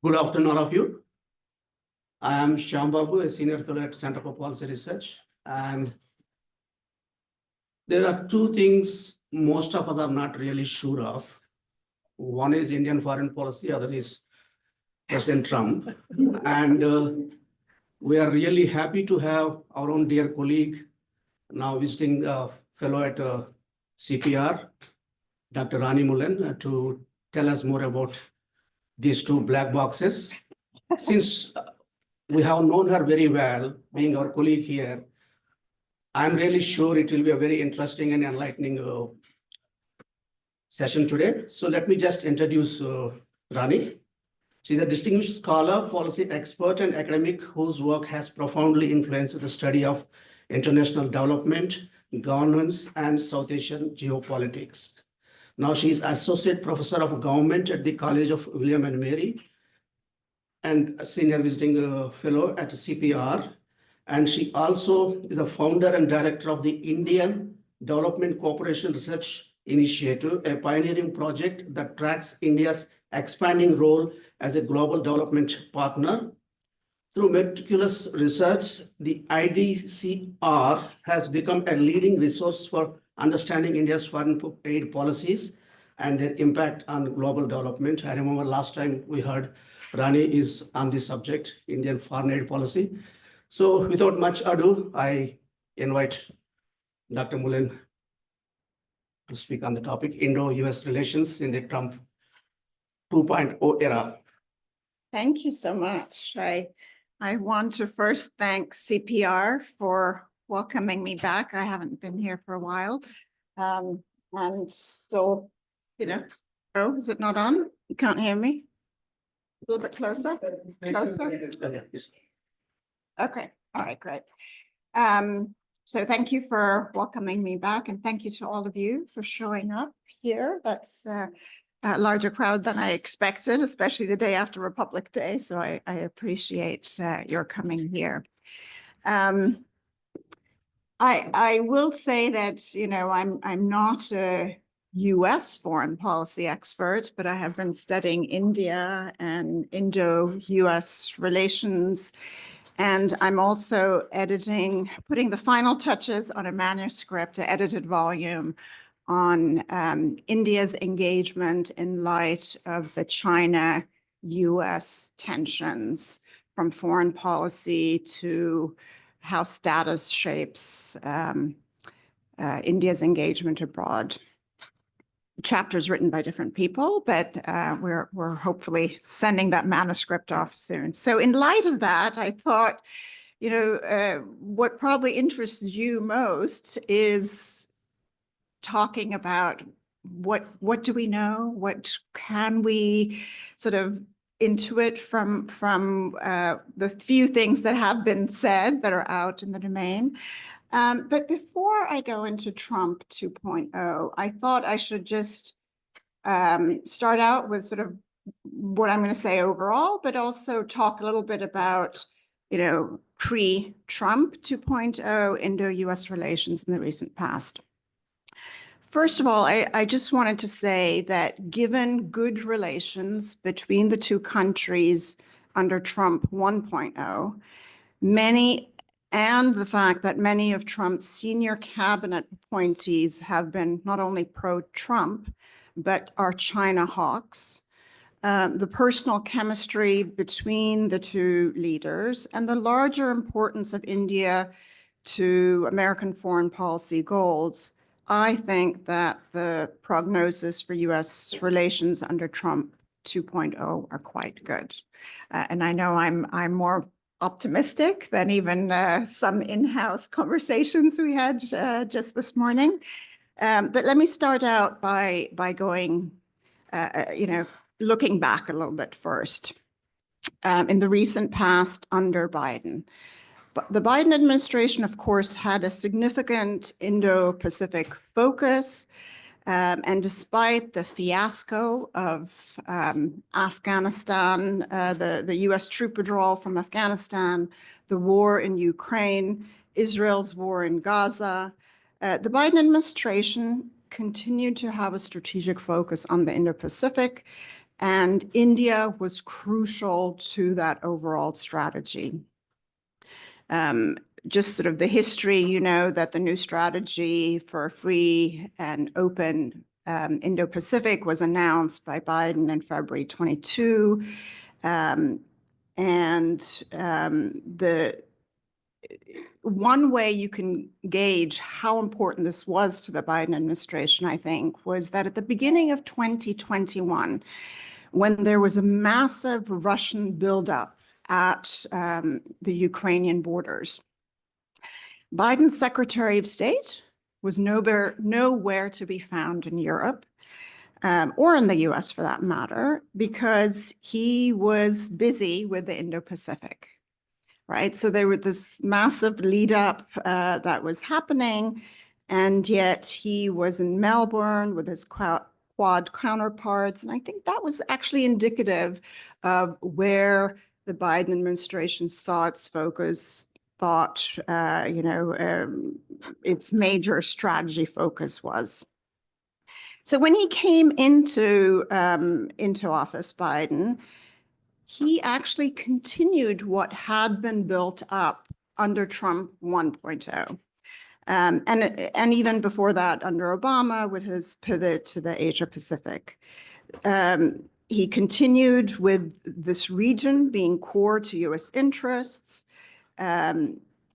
Good afternoon, all of you. I am Shyam Babu, a senior fellow at Center for Policy Research. And there are two things most of us are not really sure of. One is Indian foreign policy, other is President Trump. And we are really happy to have our own dear colleague now visiting fellow at CPR, Dr. Rani Mullen, to tell us more about these two black boxes. Since we have known her very well, being our colleague here, I'm really sure it will be a very interesting and enlightening session today. So let me just introduce Rani. She's a distinguished scholar, policy expert, and academic whose work has profoundly influenced the study of international development, governance, and South Asian geopolitics. Now she's Associate Professor of Government at the College of William and Mary and a Senior Visiting Fellow at CPR. And she also is a founder and director of the Indian Development Cooperation Research Initiative, a pioneering project that tracks India's expanding role as a global development partner. Through meticulous research, the IDCR has become a leading resource for understanding India's foreign aid policies and their impact on global development. I remember last time we heard Rani is on this subject, Indian foreign aid policy. So without much ado, I invite Dr. Mullen to speak on the topic, Indo-US relations in the Trump 2.0 era. Thank you so much. I want to first thank CPR for welcoming me back. I haven't been here for a while. And so, oh, is it not on? You can't hear me? A little bit closer? Closer? Okay, all right, great. So thank you for welcoming me back, and thank you to all of you for showing up here. That's a larger crowd than I expected, especially the day after Republic Day. So I appreciate your coming here. I will say that, I'm not a US foreign policy expert, but I have been studying India and Indo-US relations. And I'm also putting the final touches on a manuscript, an edited volume on India's engagement in light of the China-US tensions, from foreign policy to how status shapes India's engagement abroad. Chapters written by different people, but we're hopefully sending that manuscript off soon. So in light of that, I thought, what probably interests you most is talking about what do we know? What can we sort of intuit from the few things that have been said that are out in the domain? But before I go into Trump 2.0, I thought I should just start out with sort of what I'm going to say overall, but also talk a little bit about, pre-Trump 2.0 Indo-US relations in the recent past. First of all, I just wanted to say that given good relations between the two countries under Trump 1.0, and the fact that many of Trump's senior cabinet appointees have been not only pro-Trump, but are China hawks, the personal chemistry between the two leaders, and the larger importance of India to American foreign policy goals, I think that the prognosis for US relations under Trump 2.0 are quite good. And I know I'm more optimistic than even some in-house conversations we had just this morning. But let me start out by going, looking back a little bit first. In the recent past under Biden, the Biden administration, of course, had a significant Indo-Pacific focus. And despite the fiasco of Afghanistan, the US troop withdrawal from Afghanistan, the war in Ukraine, Israel's war in Gaza, the Biden administration continued to have a strategic focus on the Indo-Pacific And India was crucial to that overall strategy. Just sort of the history, you know, that the new strategy for a free and open Indo-Pacific was announced by Biden in February 22. The one way you can gauge how important this was to the Biden administration, I think, was that at the beginning of 2021, when there was a massive Russian buildup at the Ukrainian borders, Biden's Secretary of State was nowhere to be found in Europe, or in the US for that matter, because he was busy with the Indo-Pacific, right? So there was this massive lead up that was happening, and yet he was in Melbourne with his Quad counterparts. And I think that was actually indicative of where the Biden administration saw its focus, thought, its major strategy focus was. So when he came into office, Biden, he actually continued what had been built up under Trump 1.0. And even before that, under Obama, with his pivot to the Asia Pacific. He continued with this region being core to US interests.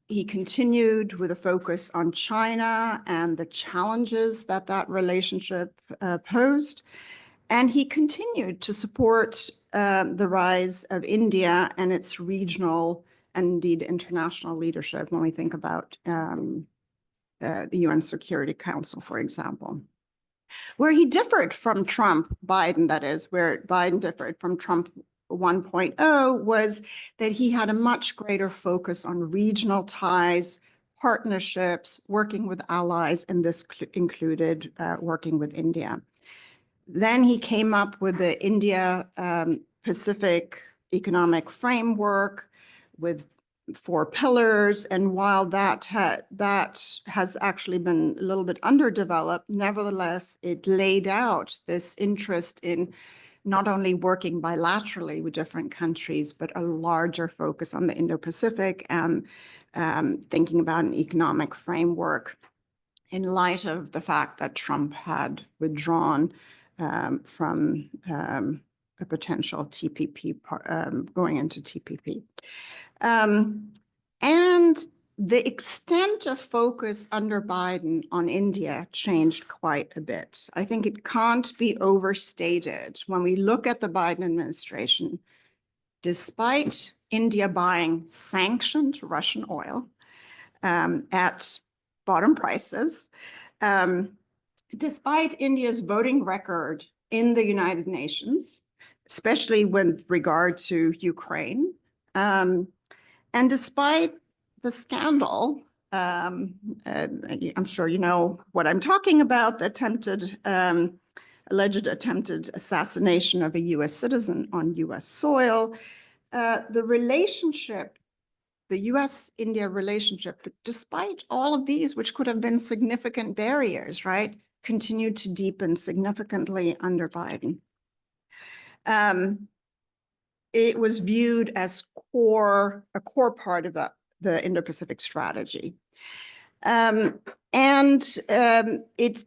He continued with a focus on China and the challenges that that relationship posed. And he continued to support the rise of India and its regional and indeed international leadership when we think about the UN Security Council, for example. Where he differed from Trump, Biden, that is, where Biden differed from Trump 1.0 was that he had a much greater focus on regional ties, partnerships, working with allies, and this included working with India. Then he came up with the India Pacific Economic Framework with 4 pillars. And while that has actually been a little bit underdeveloped, nevertheless, it laid out this interest in not only working bilaterally with different countries, but a larger focus on the Indo-Pacific and thinking about an economic framework in light of the fact that Trump had withdrawn from a potential TPP, going into TPP. And the extent of focus under Biden on India changed quite a bit. I think it can't be overstated when we look at the Biden administration, despite India buying sanctioned Russian oil at bottom prices, despite India's voting record in the United Nations, especially with regard to Ukraine, and despite the scandal, I'm sure you know what I'm talking about, the alleged attempted assassination of a US citizen on US soil, the relationship, the US-India relationship, despite all of these, which could have been significant barriers, right, continued to deepen significantly under Biden. It was viewed as a core part of the Indo-Pacific strategy. It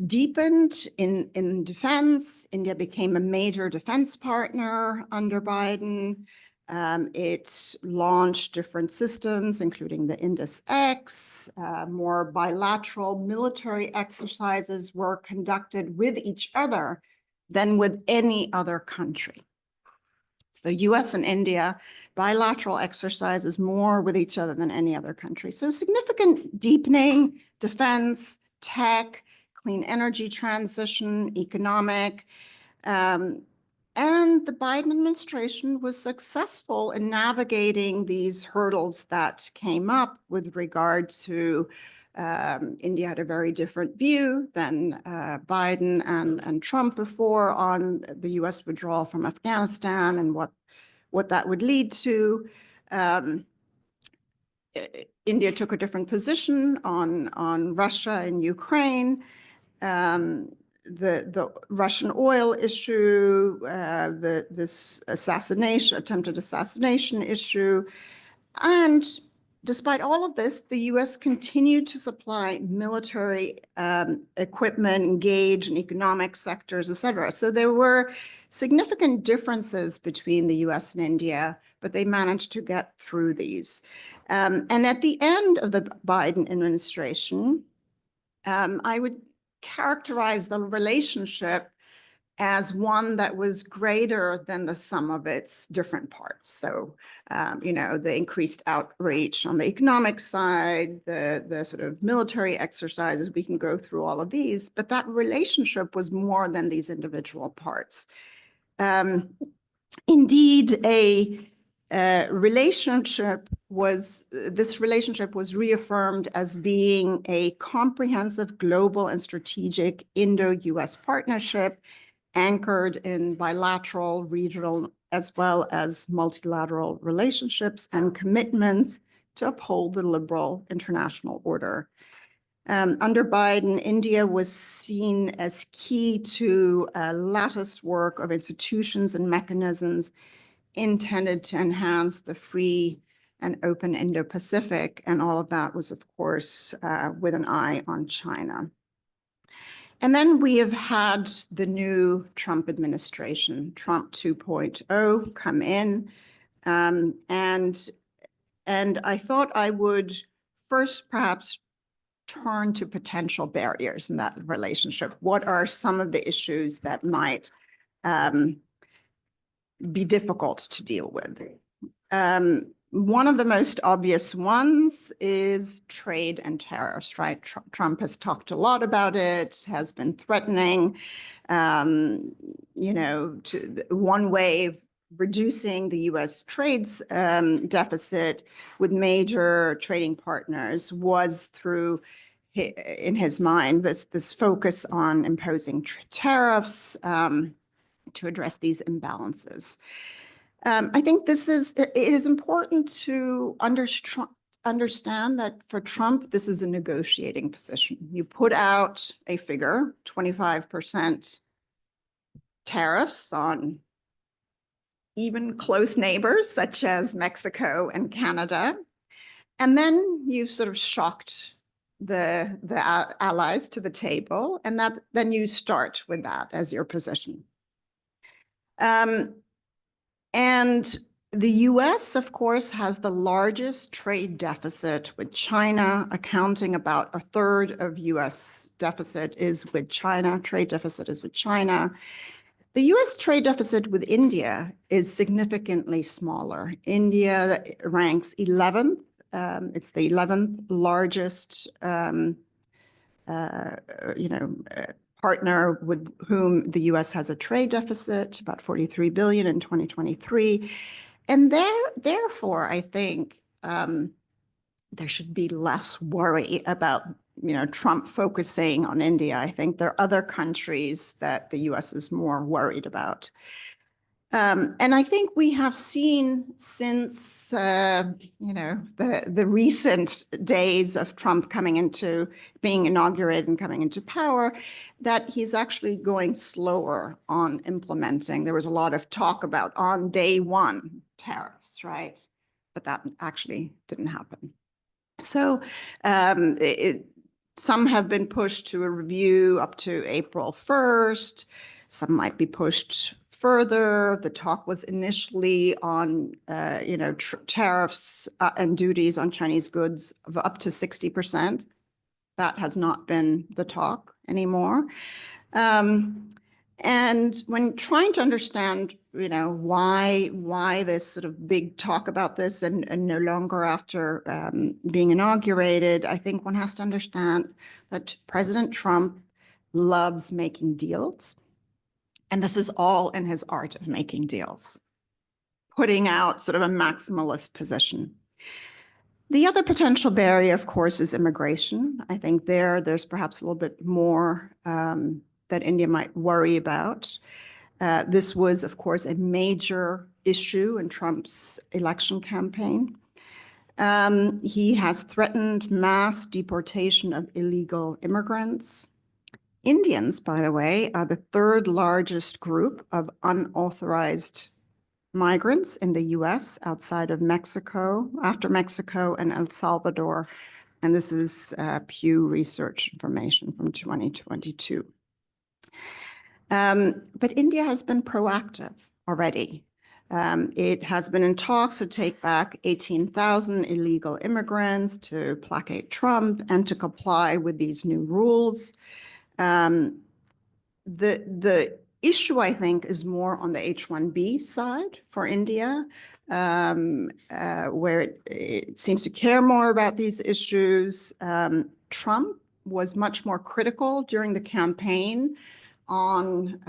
deepened in defense. India became a major defense partner under Biden. It launched different systems, including the Indus X. More bilateral military exercises were conducted with each other than with any other country. So US and India, bilateral exercises more with each other than any other country. So significant deepening, defense, tech, clean energy transition, economic. And the Biden administration was successful in navigating these hurdles that came up with regard to India had a very different view than Biden and Trump before on the US withdrawal from Afghanistan and what that would lead to. India took a different position on Russia and Ukraine. the Russian oil issue, this attempted assassination issue. And despite all of this, the US continued to supply military equipment, engage in economic sectors, et cetera. So there were significant differences between the US and India, but they managed to get through these. And at the end of the Biden administration, I would characterize the relationship as one that was greater than the sum of its different parts. So, the increased outreach on the economic side, the sort of military exercises, we can go through all of these, but that relationship was more than these individual parts. Indeed, this relationship was reaffirmed as being a comprehensive global and strategic Indo-US partnership anchored in bilateral, regional, as well as multilateral relationships and commitments to uphold the liberal international order. Under Biden, India was seen as key to a lattice work of institutions and mechanisms intended to enhance the free and open Indo-Pacific, and all of that was, of course, with an eye on China. And then we have had the new Trump administration, Trump 2.0, come in. And I thought I would first perhaps turn to potential barriers in that relationship. What are some of the issues that might be difficult to deal with? One of the most obvious ones is trade and tariffs, right? Trump has talked a lot about it, has been threatening, one way of reducing the US trade deficit with major trading partners was through, in his mind, this focus on imposing tariffs to address these imbalances. I think it is important to understand that for Trump, this is a negotiating position. You put out a figure, 25% tariffs on even close neighbors such as Mexico and Canada, and then you've sort of shocked the allies to the table, and then you start with that as your position. And the US, of course, has the largest trade deficit with China, accounting about a third of US deficit is with China. Trade deficit is with China. The US trade deficit with India is significantly smaller. India ranks 11th. It's the 11th largest partner with whom the US has a trade deficit, about 43 billion in 2023. And therefore, I think there should be less worry about, Trump focusing on India. I think there are other countries that the US is more worried about. And I think we have seen since, the recent days of Trump being inaugurated and coming into power, that he's actually going slower on implementing. There was a lot of talk about on day one tariffs, right? But that actually didn't happen. So some have been pushed to a review up to April 1st. Some might be pushed further. The talk was initially on, tariffs and duties on Chinese goods of up to 60%. That has not been the talk anymore. And when trying to understand, why this sort of big talk about this and no longer after being inaugurated, I think one has to understand that President Trump loves making deals. And this is all in his art of making deals, putting out sort of a maximalist position. The other potential barrier, of course, is immigration. I think there's perhaps a little bit more that India might worry about. This was, of course, a major issue in Trump's election campaign. He has threatened mass deportation of illegal immigrants. Indians, by the way, are the third largest group of unauthorized migrants in the US outside of Mexico, after Mexico and El Salvador. And this is Pew Research information from 2022. But India has been proactive already. It has been in talks to take back 18,000 illegal immigrants, to placate Trump, and to comply with these new rules. The issue, I think, is more on the H-1B side for India, where it seems to care more about these issues. Trump was much more critical during the campaign on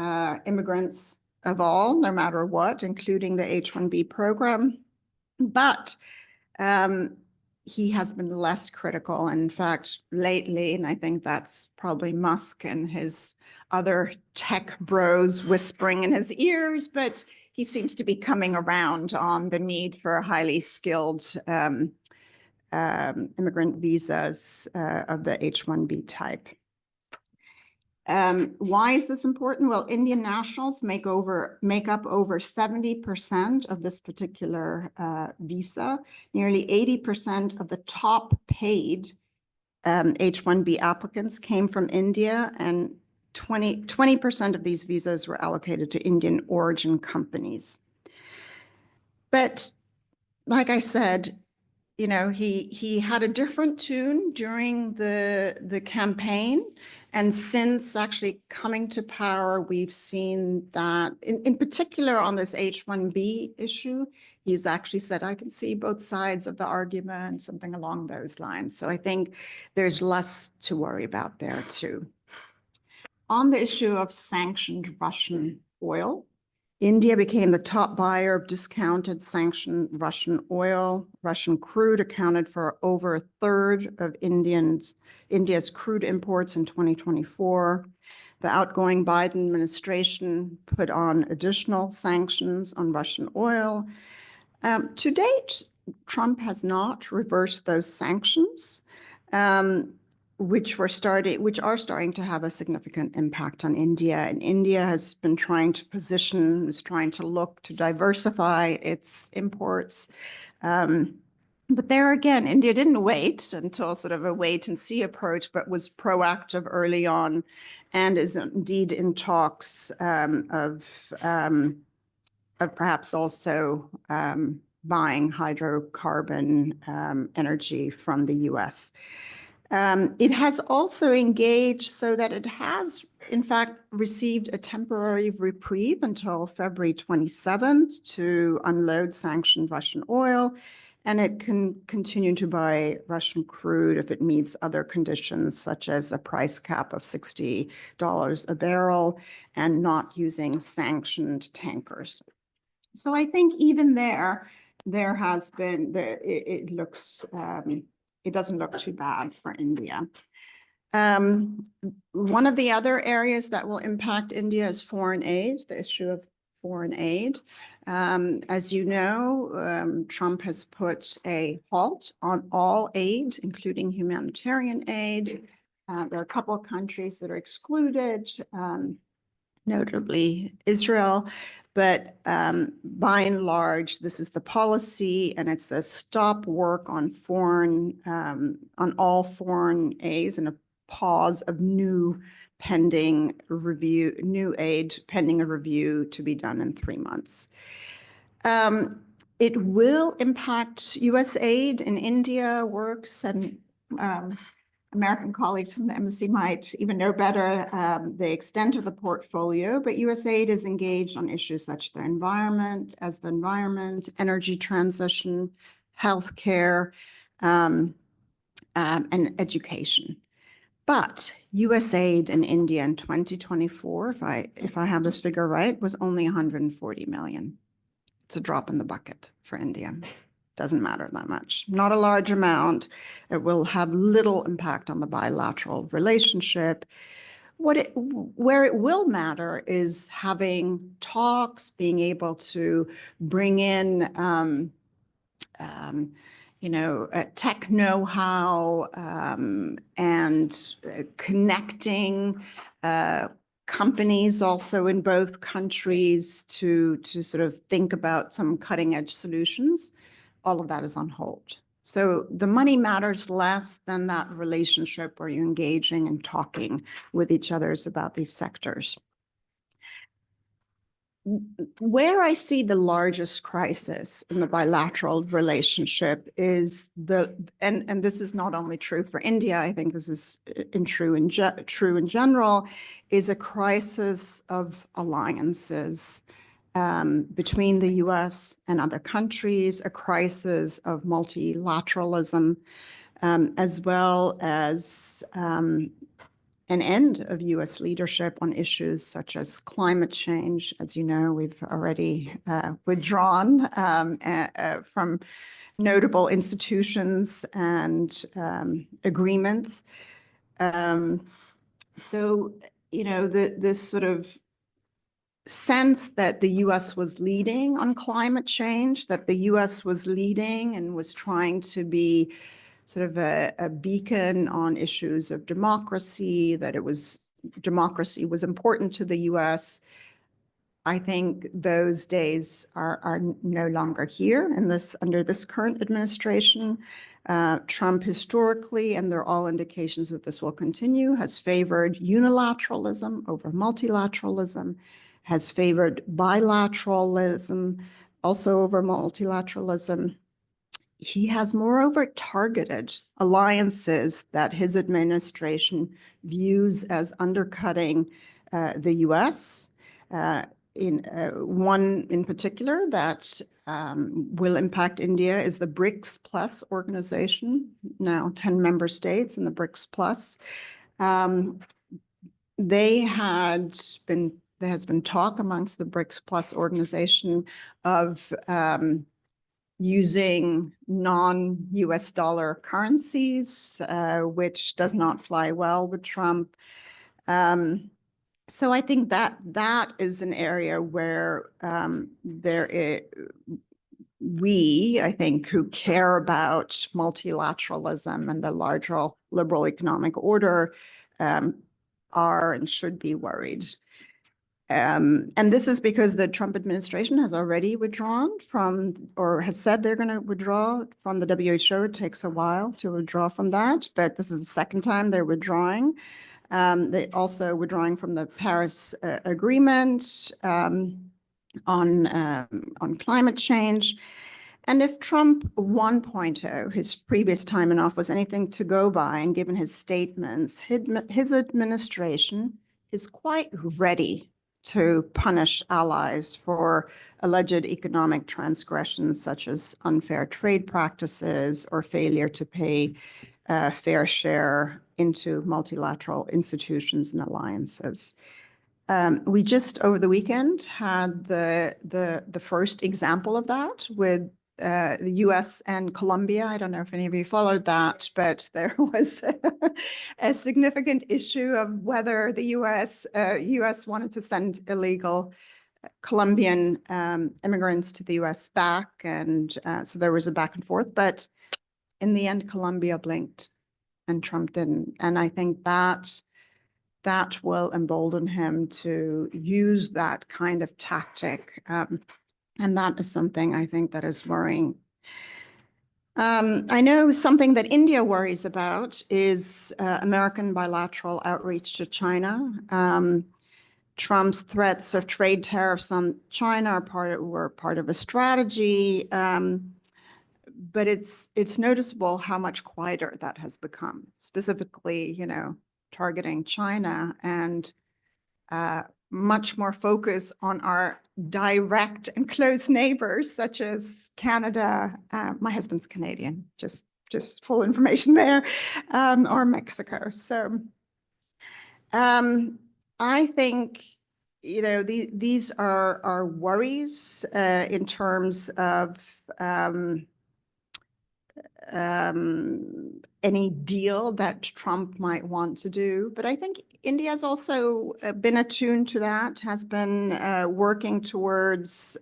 immigrants of all, no matter what, including the H-1B program. But he has been less critical. And in fact, lately, and I think that's probably Musk and his other tech bros whispering in his ears, but he seems to be coming around on the need for highly skilled immigrant visas of the H-1B type. Why is this important? Well, Indian nationals make up over 70% of this particular visa. Nearly 80% of the top paid H-1B applicants came from India, and 20% of these visas were allocated to Indian origin companies. But like I said, you know, he had a different tune during the campaign. And since actually coming to power, we've seen that in particular on this H-1B issue, he's actually said, I can see both sides of the argument, something along those lines. So I think there's less to worry about there too. On the issue of sanctioned Russian oil, India became the top buyer of discounted sanctioned Russian oil. Russian crude accounted for over a third of India's crude imports in 2024. The outgoing Biden administration put on additional sanctions on Russian oil. To date, Trump has not reversed those sanctions, which are starting to have a significant impact on India. And India has been trying to look to diversify its imports. But there again, India didn't wait until sort of a wait and see approach, but was proactive early on and is indeed in talks of perhaps also buying hydrocarbon energy from the US. It has also engaged so that it has, in fact, received a temporary reprieve until February 27th to unload sanctioned Russian oil, and it can continue to buy Russian crude if it meets other conditions, such as a price cap of $60 a barrel and not using sanctioned tankers. So I think even there has been, it doesn't look too bad for India. One of the other areas that will impact India is foreign aid, the issue of foreign aid. As you know, Trump has put a halt on all aid, including humanitarian aid. There are a couple of countries that are excluded, notably Israel. But by and large, this is the policy, and it's a stop work on all foreign aids and a pause of new aid pending a review to be done in 3 months. It will impact U.S. aid in India works, and American colleagues from the embassy might even know better the extent of the portfolio, but USAID is engaged on issues such as the environment, energy transition, healthcare, and education. But USAID in India in 2024, if I have this figure right, was only 140 million. It's a drop in the bucket for India. Doesn't matter that much. Not a large amount. It will have little impact on the bilateral relationship. Where it will matter is having talks, being able to bring in tech know-how and connecting companies also in both countries to sort of think about some cutting edge solutions. All of that is on hold. So the money matters less than that relationship where you're engaging and talking with each other about these sectors. Where I see the largest crisis in the bilateral relationship is and this is not only true for India, I think this is true in general, is a crisis of alliances between the US and other countries, a crisis of multilateralism, as well as an end of US leadership on issues such as climate change. As you know, we've already withdrawn from notable institutions and agreements. So, you know, this sort of sense that the US was leading on climate change, that the US was leading and was trying to be sort of a beacon on issues of democracy, that democracy was important to the US. I think those days are no longer here under this current administration. Trump historically, and there are all indications that this will continue, has favored unilateralism over multilateralism, has favored bilateralism also over multilateralism. He has moreover targeted alliances that his administration views as undercutting the US. One in particular that will impact India is the BRICS Plus organization, now 10 member states in the BRICS Plus. There has been talk amongst the BRICS Plus organization of using non-US dollar currencies, which does not fly well with Trump. So I think that is an area where we, I think, who care about multilateralism and the larger liberal economic order are and should be worried. And this is because the Trump administration has already withdrawn from, or has said they're going to withdraw from the WHO. It takes a while to withdraw from that, but this is the second time they're withdrawing. They also withdrawing from the Paris Agreement on climate change. And if Trump 1.0, his previous time in office, was anything to go by, and given his statements, his administration is quite ready to punish allies for alleged economic transgressions such as unfair trade practices or failure to pay a fair share into multilateral institutions and alliances. We just over the weekend had the first example of that with the US and Colombia. I don't know if any of you followed that, but there was a significant issue of whether the US wanted to send illegal Colombian immigrants to the US back. And so there was a back and forth, but in the end, Colombia blinked and Trump didn't. And I think that will embolden him to use that kind of tactic. And that is something I think that is worrying. I know something that India worries about is American bilateral outreach to China. Trump's threats of trade tariffs on China were part of a strategy, but it's noticeable how much quieter that has become, specifically, you know, targeting China, and much more focus on our direct and close neighbors, such as Canada. My husband's Canadian, just full information there, or Mexico. So I think, you know, these are worries in terms of any deal that Trump might want to do. But I think India has also been attuned to that, has been working towards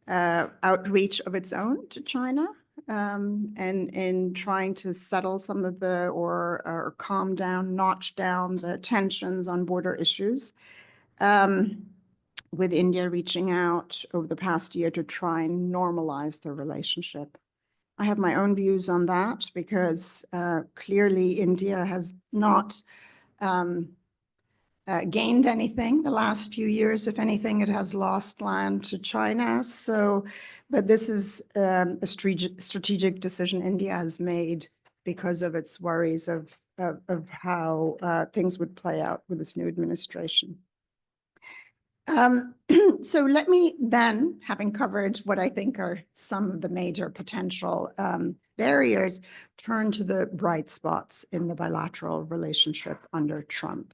outreach of its own to China. and in trying to settle some of the, or calm down, notch down the tensions on border issues. With India reaching out over the past year to try and normalize the relationship. I have my own views on that because clearly India has not gained anything the last few years. If anything, it has lost land to China. So, but this is a strategic decision India has made because of its worries of how things would play out with this new administration. So let me then, having covered what I think are some of the major potential barriers, turn to the bright spots in the bilateral relationship under Trump.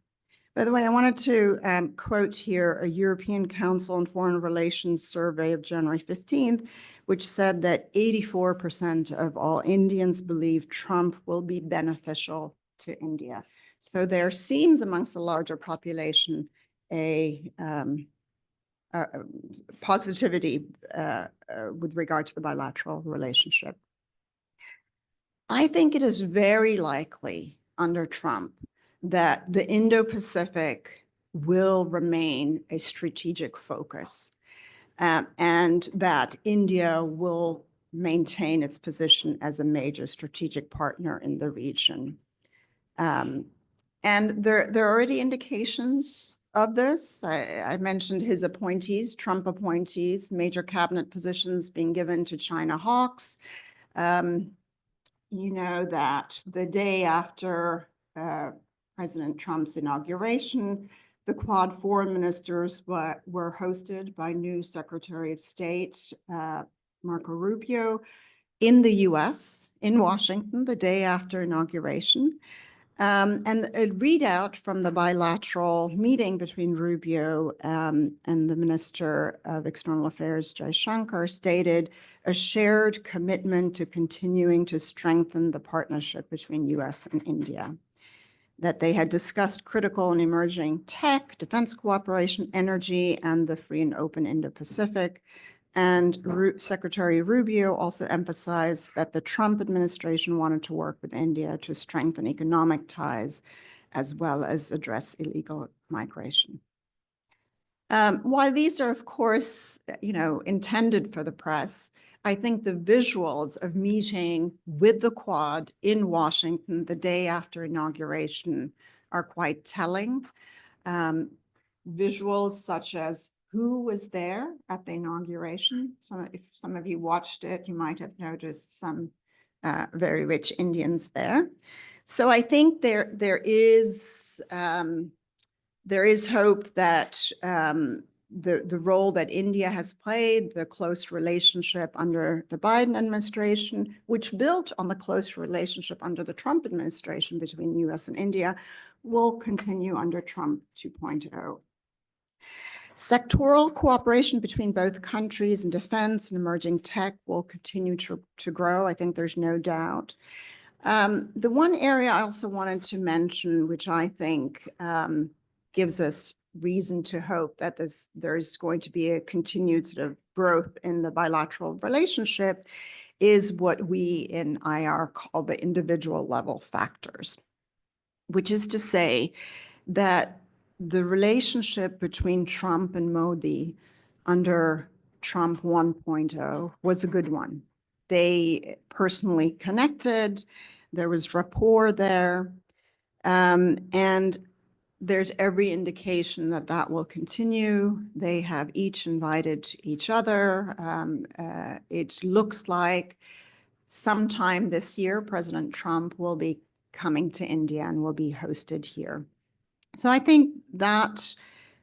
By the way, I wanted to quote here a European Council on Foreign Relations survey of January 15th, which said that 84% of all Indians believe Trump will be beneficial to India. So there seems amongst the larger population a positivity with regard to the bilateral relationship. I think it is very likely under Trump that the Indo-Pacific will remain a strategic focus, and that India will maintain its position as a major strategic partner in the region. And there are already indications of this. I mentioned his appointees, Trump appointees, major cabinet positions being given to China hawks. You know that the day after President Trump's inauguration, the Quad foreign ministers were hosted by new Secretary of State Marco Rubio in the US, in Washington, the day after inauguration. And a readout from the bilateral meeting between Rubio and the Minister of External Affairs, Jaishankar, stated a shared commitment to continuing to strengthen the partnership between US and India, that they had discussed critical and emerging tech, defense cooperation, energy, and the free and open Indo-Pacific. And Secretary Rubio also emphasized that the Trump administration wanted to work with India to strengthen economic ties as well as address illegal migration. While these are, of course, intended for the press, I think the visuals of meeting with the Quad in Washington the day after inauguration are quite telling. Visuals such as who was there at the inauguration. If some of you watched it, you might have noticed some very rich Indians there. So I think there is hope that the role that India has played, the close relationship under the Biden administration, which built on the close relationship under the Trump administration between the US and India, will continue under Trump 2.0. Sectoral cooperation between both countries in defense and emerging tech will continue to grow. I think there's no doubt. The one area I also wanted to mention, which I think gives us reason to hope that there's going to be a continued sort of growth in the bilateral relationship, is what we in IR call the individual level factors, which is to say that the relationship between Trump and Modi under Trump 1.0 was a good one. They personally connected, there was rapport there, and there's every indication that that will continue. They have each invited each other. It looks like sometime this year, President Trump will be coming to India and will be hosted here. So I think that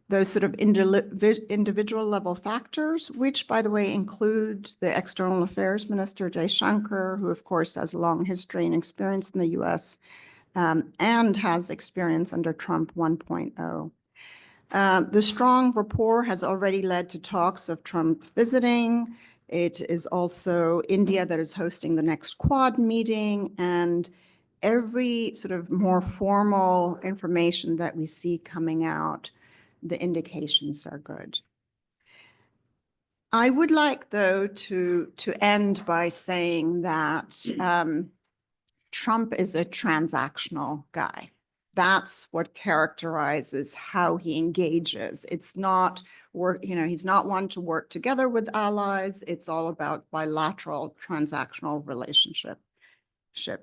those sort of individual level factors, which by the way include the External Affairs Minister Jaishankar, who of course has a long history and experience in the US and has experience under Trump 1.0. The strong rapport has already led to talks of Trump visiting. It is also India that is hosting the next Quad meeting, and every sort of more formal information that we see coming out, the indications are good. I would like, though, to end by saying that Trump is a transactional guy. That's what characterizes how he engages. It's not work, he's not one to work together with allies. It's all about bilateral transactional relationships.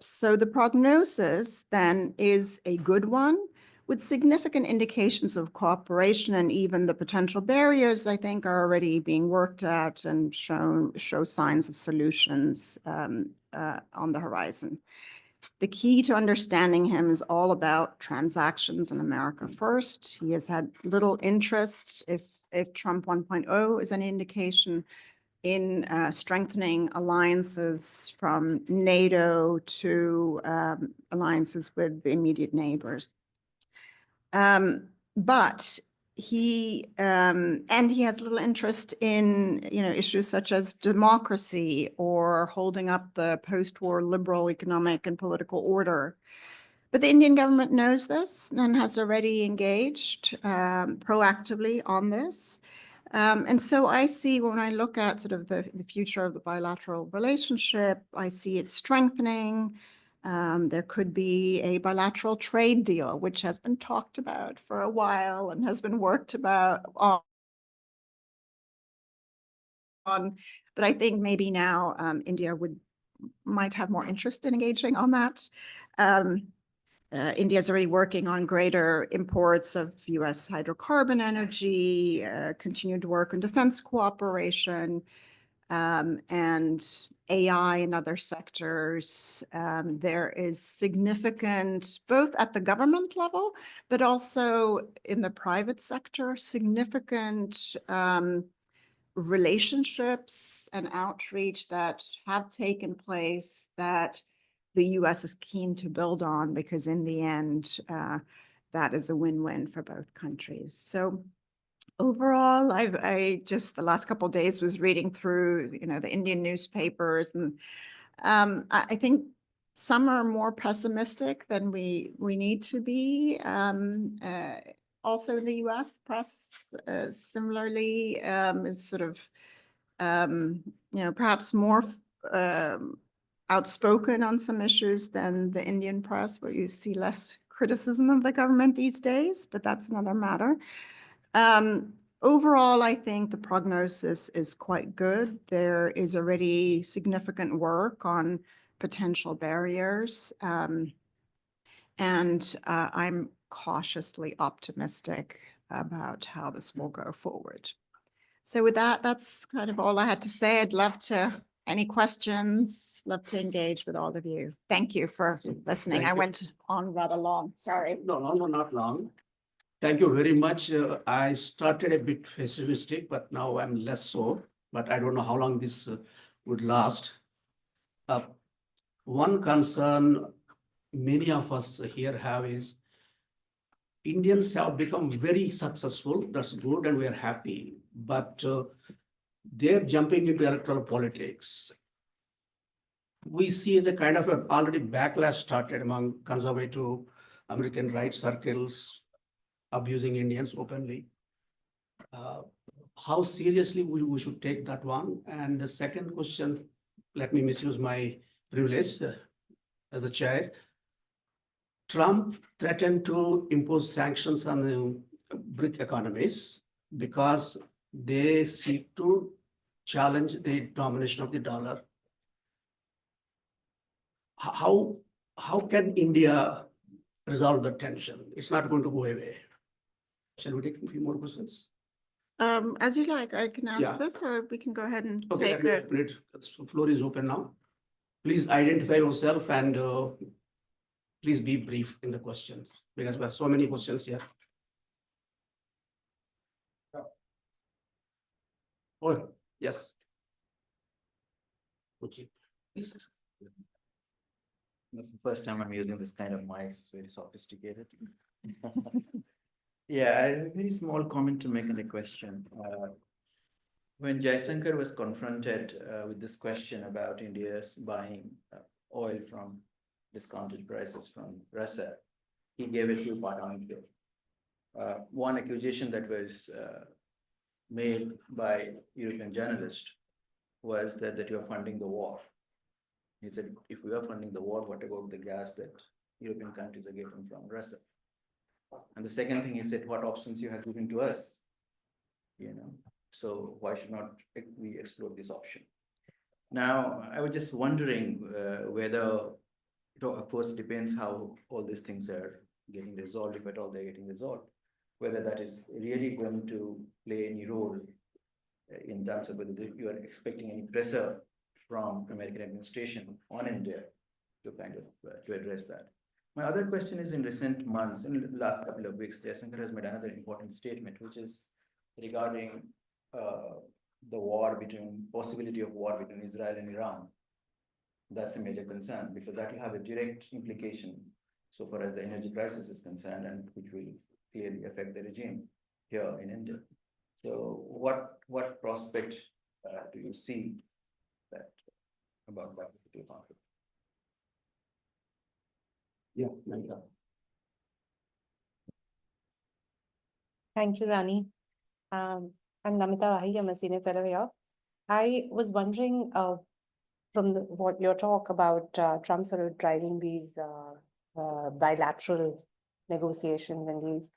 So the prognosis then is a good one with significant indications of cooperation, and even the potential barriers, I think, are already being worked at and show signs of solutions on the horizon. The key to understanding him is all about transactions in America first. He has had little interest, if Trump 1.0 is an indication, in strengthening alliances from NATO to alliances with the immediate neighbors. But he has little interest in issues such as democracy or holding up the post-war liberal economic and political order. But the Indian government knows this and has already engaged proactively on this. And so I see, when I look at sort of the future of the bilateral relationship, I see it strengthening. There could be a bilateral trade deal, which has been talked about for a while and has been worked about on. But I think maybe now India might have more interest in engaging on that. India is already working on greater imports of U.S. hydrocarbon energy, continued work on defense cooperation, and AI and other sectors. There is significant, both at the government level, but also in the private sector, significant relationships and outreach that have taken place that the U.S. is keen to build on, because in the end, that is a win-win for both countries. So overall, I just the last couple of days was reading through, the Indian newspapers, and I think some are more pessimistic than we need to be. Also in the U.S., the press similarly is sort of, perhaps more outspoken on some issues than the Indian press, where you see less criticism of the government these days, but that's another matter. Overall, I think the prognosis is quite good. There is already significant work on potential barriers, and I'm cautiously optimistic about how this will go forward. So with that, that's kind of all I had to say. I'd love to, any questions, love to engage with all of you. Thank you for listening. Thank I you. went on rather long, sorry. No, not long. Thank you very much. I started a bit pessimistic, but now I'm less so. But I don't know how long this would last. One concern many of us here have is Indians have become very successful. That's good, and we are happy. But they're jumping into electoral politics. We see as a kind of already backlash started among conservative American right circles, abusing Indians openly. How seriously we should take that one? And the second question, let me misuse my privilege as the chair. Trump threatened to impose sanctions on the BRIC economies because they seek to challenge the domination of the dollar. How can India resolve the tension? It's not going to go away. Shall we take a few more questions? As you like, I can answer Yeah. this, or we can go ahead and Okay, take let me it. open it. The floor is open now. Please identify yourself and please be brief in the questions, because we have so many questions here. Oh, yes. Okay. This is the first time I'm using this kind of mic. It's very sophisticated. Yeah, I have a very small comment to make and a question. When Jaishankar was confronted with this question about India's buying oil from discounted prices from Russia, he gave a two-part answer. One accusation that was made by European journalist was that you're funding the war. He said, if we are funding the war, what about the gas that European countries are getting from Russia? And the second thing he said, what options you have given to us? So why should not we explore this option? Now, I was just wondering whether, of course, it depends how all these things are getting resolved, if at all they're getting resolved, whether that is really going to play any role in terms of whether you are expecting any pressure from American administration on India to kind of to address that. My other question is, in recent months, in the last couple of weeks, Jaishankar has made another important statement, which is regarding the possibility of war between Israel and Iran. That's a major concern because that will have a direct implication so far as the energy crisis is concerned, and which will clearly affect the regime here in India. So what prospect do you see that about that particular conflict? Yeah, Namita. Thank you, Rani. I'm Namita Ahi, I'm a senior fellow here. I was wondering from what your talk about Trump sort of driving these bilateral negotiations and deals,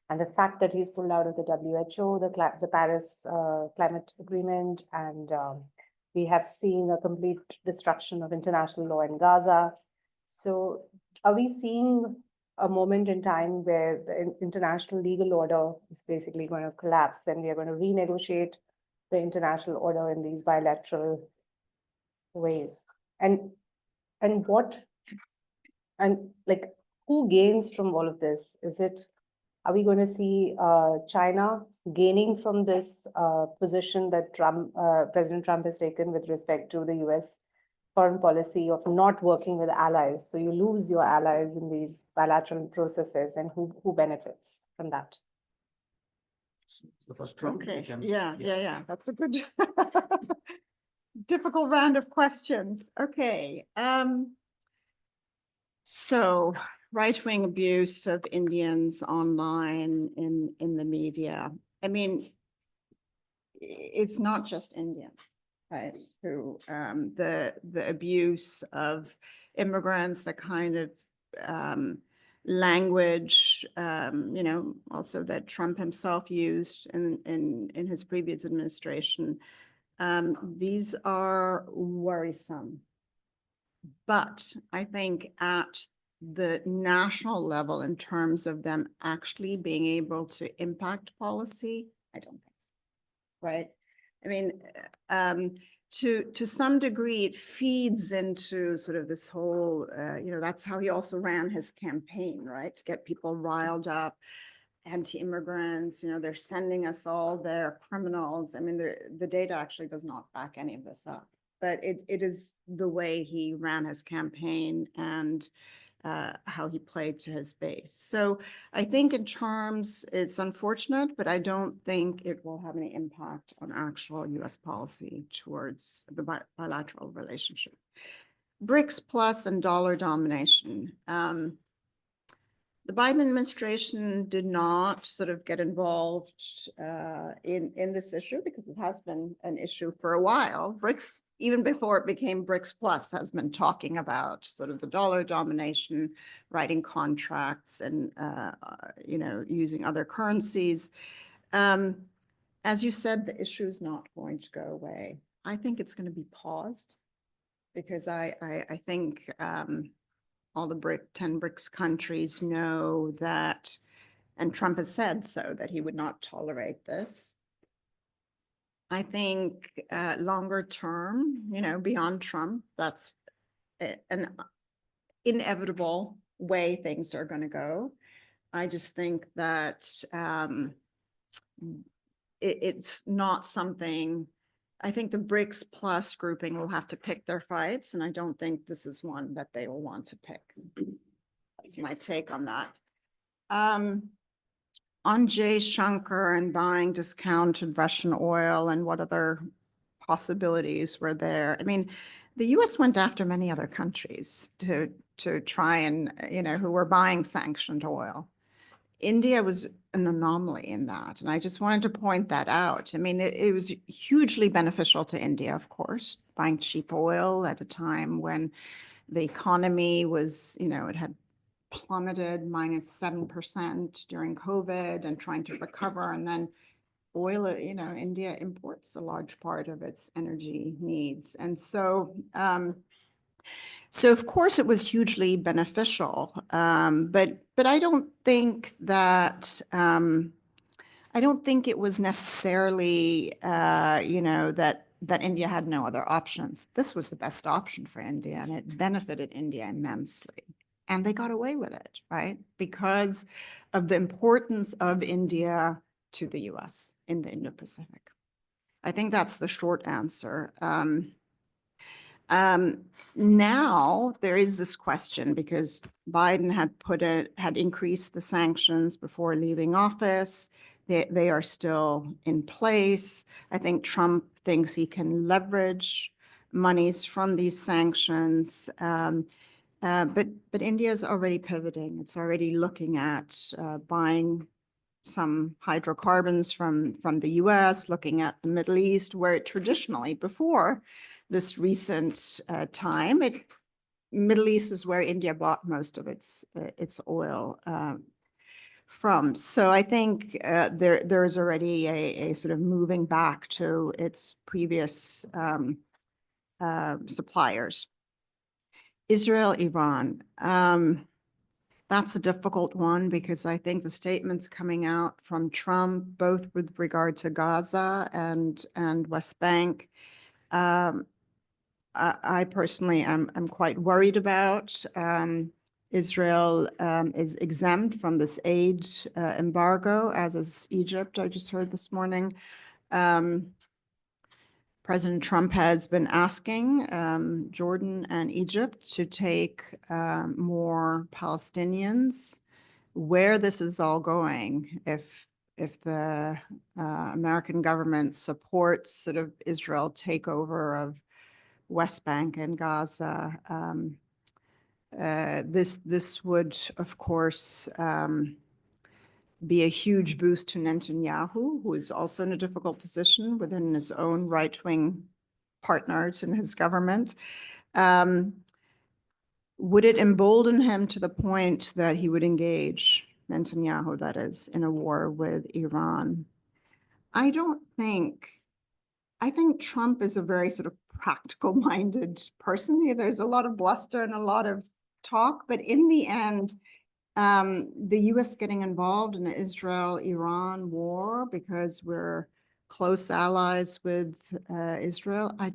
and the fact that he's pulled out of the WHO, the Paris Climate Agreement, and we have seen a complete destruction of international law in Gaza. So are we seeing a moment in time where the international legal order is basically going to collapse and we are going to renegotiate the international order in these bilateral ways? And who gains from all of this? Are we going to see China gaining from this position that President Trump has taken with respect to the US foreign policy of not working with allies? So you lose your allies in these bilateral processes, and who benefits from that? It's the first Trump. Okay, You can- yeah. That's a good difficult round of questions. Okay. So right-wing abuse of Indians online in the media. I mean, it's not just Indians, right? Who the abuse of immigrants, the kind of language, also that Trump himself used in his previous administration. These are worrisome. But I think at the national level, in terms of them actually being able to impact policy, I don't think so. Right? I mean, to some degree, it feeds into sort of this whole, that's how he also ran his campaign, right? To get people riled up, anti-immigrants, they're sending us all their criminals. I mean, the data actually does not back any of this up. But it is the way he ran his campaign and how he played to his base. So I think in terms, it's unfortunate, but I don't think it will have any impact on actual US policy towards the bilateral relationship. BRICS Plus and dollar domination. The Biden administration did not sort of get involved in this issue because it has been an issue for a while. BRICS, even before it became BRICS Plus, has been talking about sort of the dollar domination, writing contracts and, using other currencies. As you said, the issue is not going to go away. I think it's going to be paused because I think all the 10 BRICS countries know that, and Trump has said so, that he would not tolerate this. I think longer term, beyond Trump, that's an inevitable way things are going to go. I just think that it's not something. I think the BRICS Plus grouping will have to pick their fights, and I don't think this is one that they will want to pick. That's my take on that. On Jay Shankar and buying discounted Russian oil and what other possibilities were there. I mean, the US went after many other countries to try and, who were buying sanctioned oil. India was an anomaly in that. And I just wanted to point that out. I mean, it was hugely beneficial to India, of course, buying cheap oil at a time when the economy was, it had plummeted -7% during COVID and trying to recover. And then oil, India imports a large part of its energy needs. And so, so of course it was hugely beneficial, but I don't think that it was necessarily that India had no other options. This was the best option for India, and it benefited India immensely, and they got away with it, right? Because of the importance of India to the U.S. in the Indo-Pacific. I think that's the short answer. Now there is this question because Biden had increased the sanctions before leaving office. They are still in place. I think Trump thinks he can leverage monies from these sanctions. But India is already pivoting. It's already looking at buying some hydrocarbons from the US, looking at the Middle East, where it traditionally, before this recent time, Middle East is where India bought most of its oil from. So I think there is already a sort of moving back to its previous suppliers. Israel, Iran. That's a difficult one because I think the statements coming out from Trump, both with regard to Gaza and West Bank, I personally am quite worried about. Israel is exempt from this aid embargo, as is Egypt, I just heard this morning. President Trump has been asking Jordan and Egypt to take more Palestinians. Where this is all going, if the American government supports sort of Israel takeover of West Bank and Gaza, this would, of course, be a huge boost to Netanyahu, who is also in a difficult position within his own right-wing partners in his government. Would it embolden him to the point that he would engage Netanyahu, that is, in a war with Iran? I think Trump is a very sort of practical-minded person. There's a lot of bluster and a lot of talk, but in the end, the US getting involved in the Israel-Iran war because we're close allies with Israel, I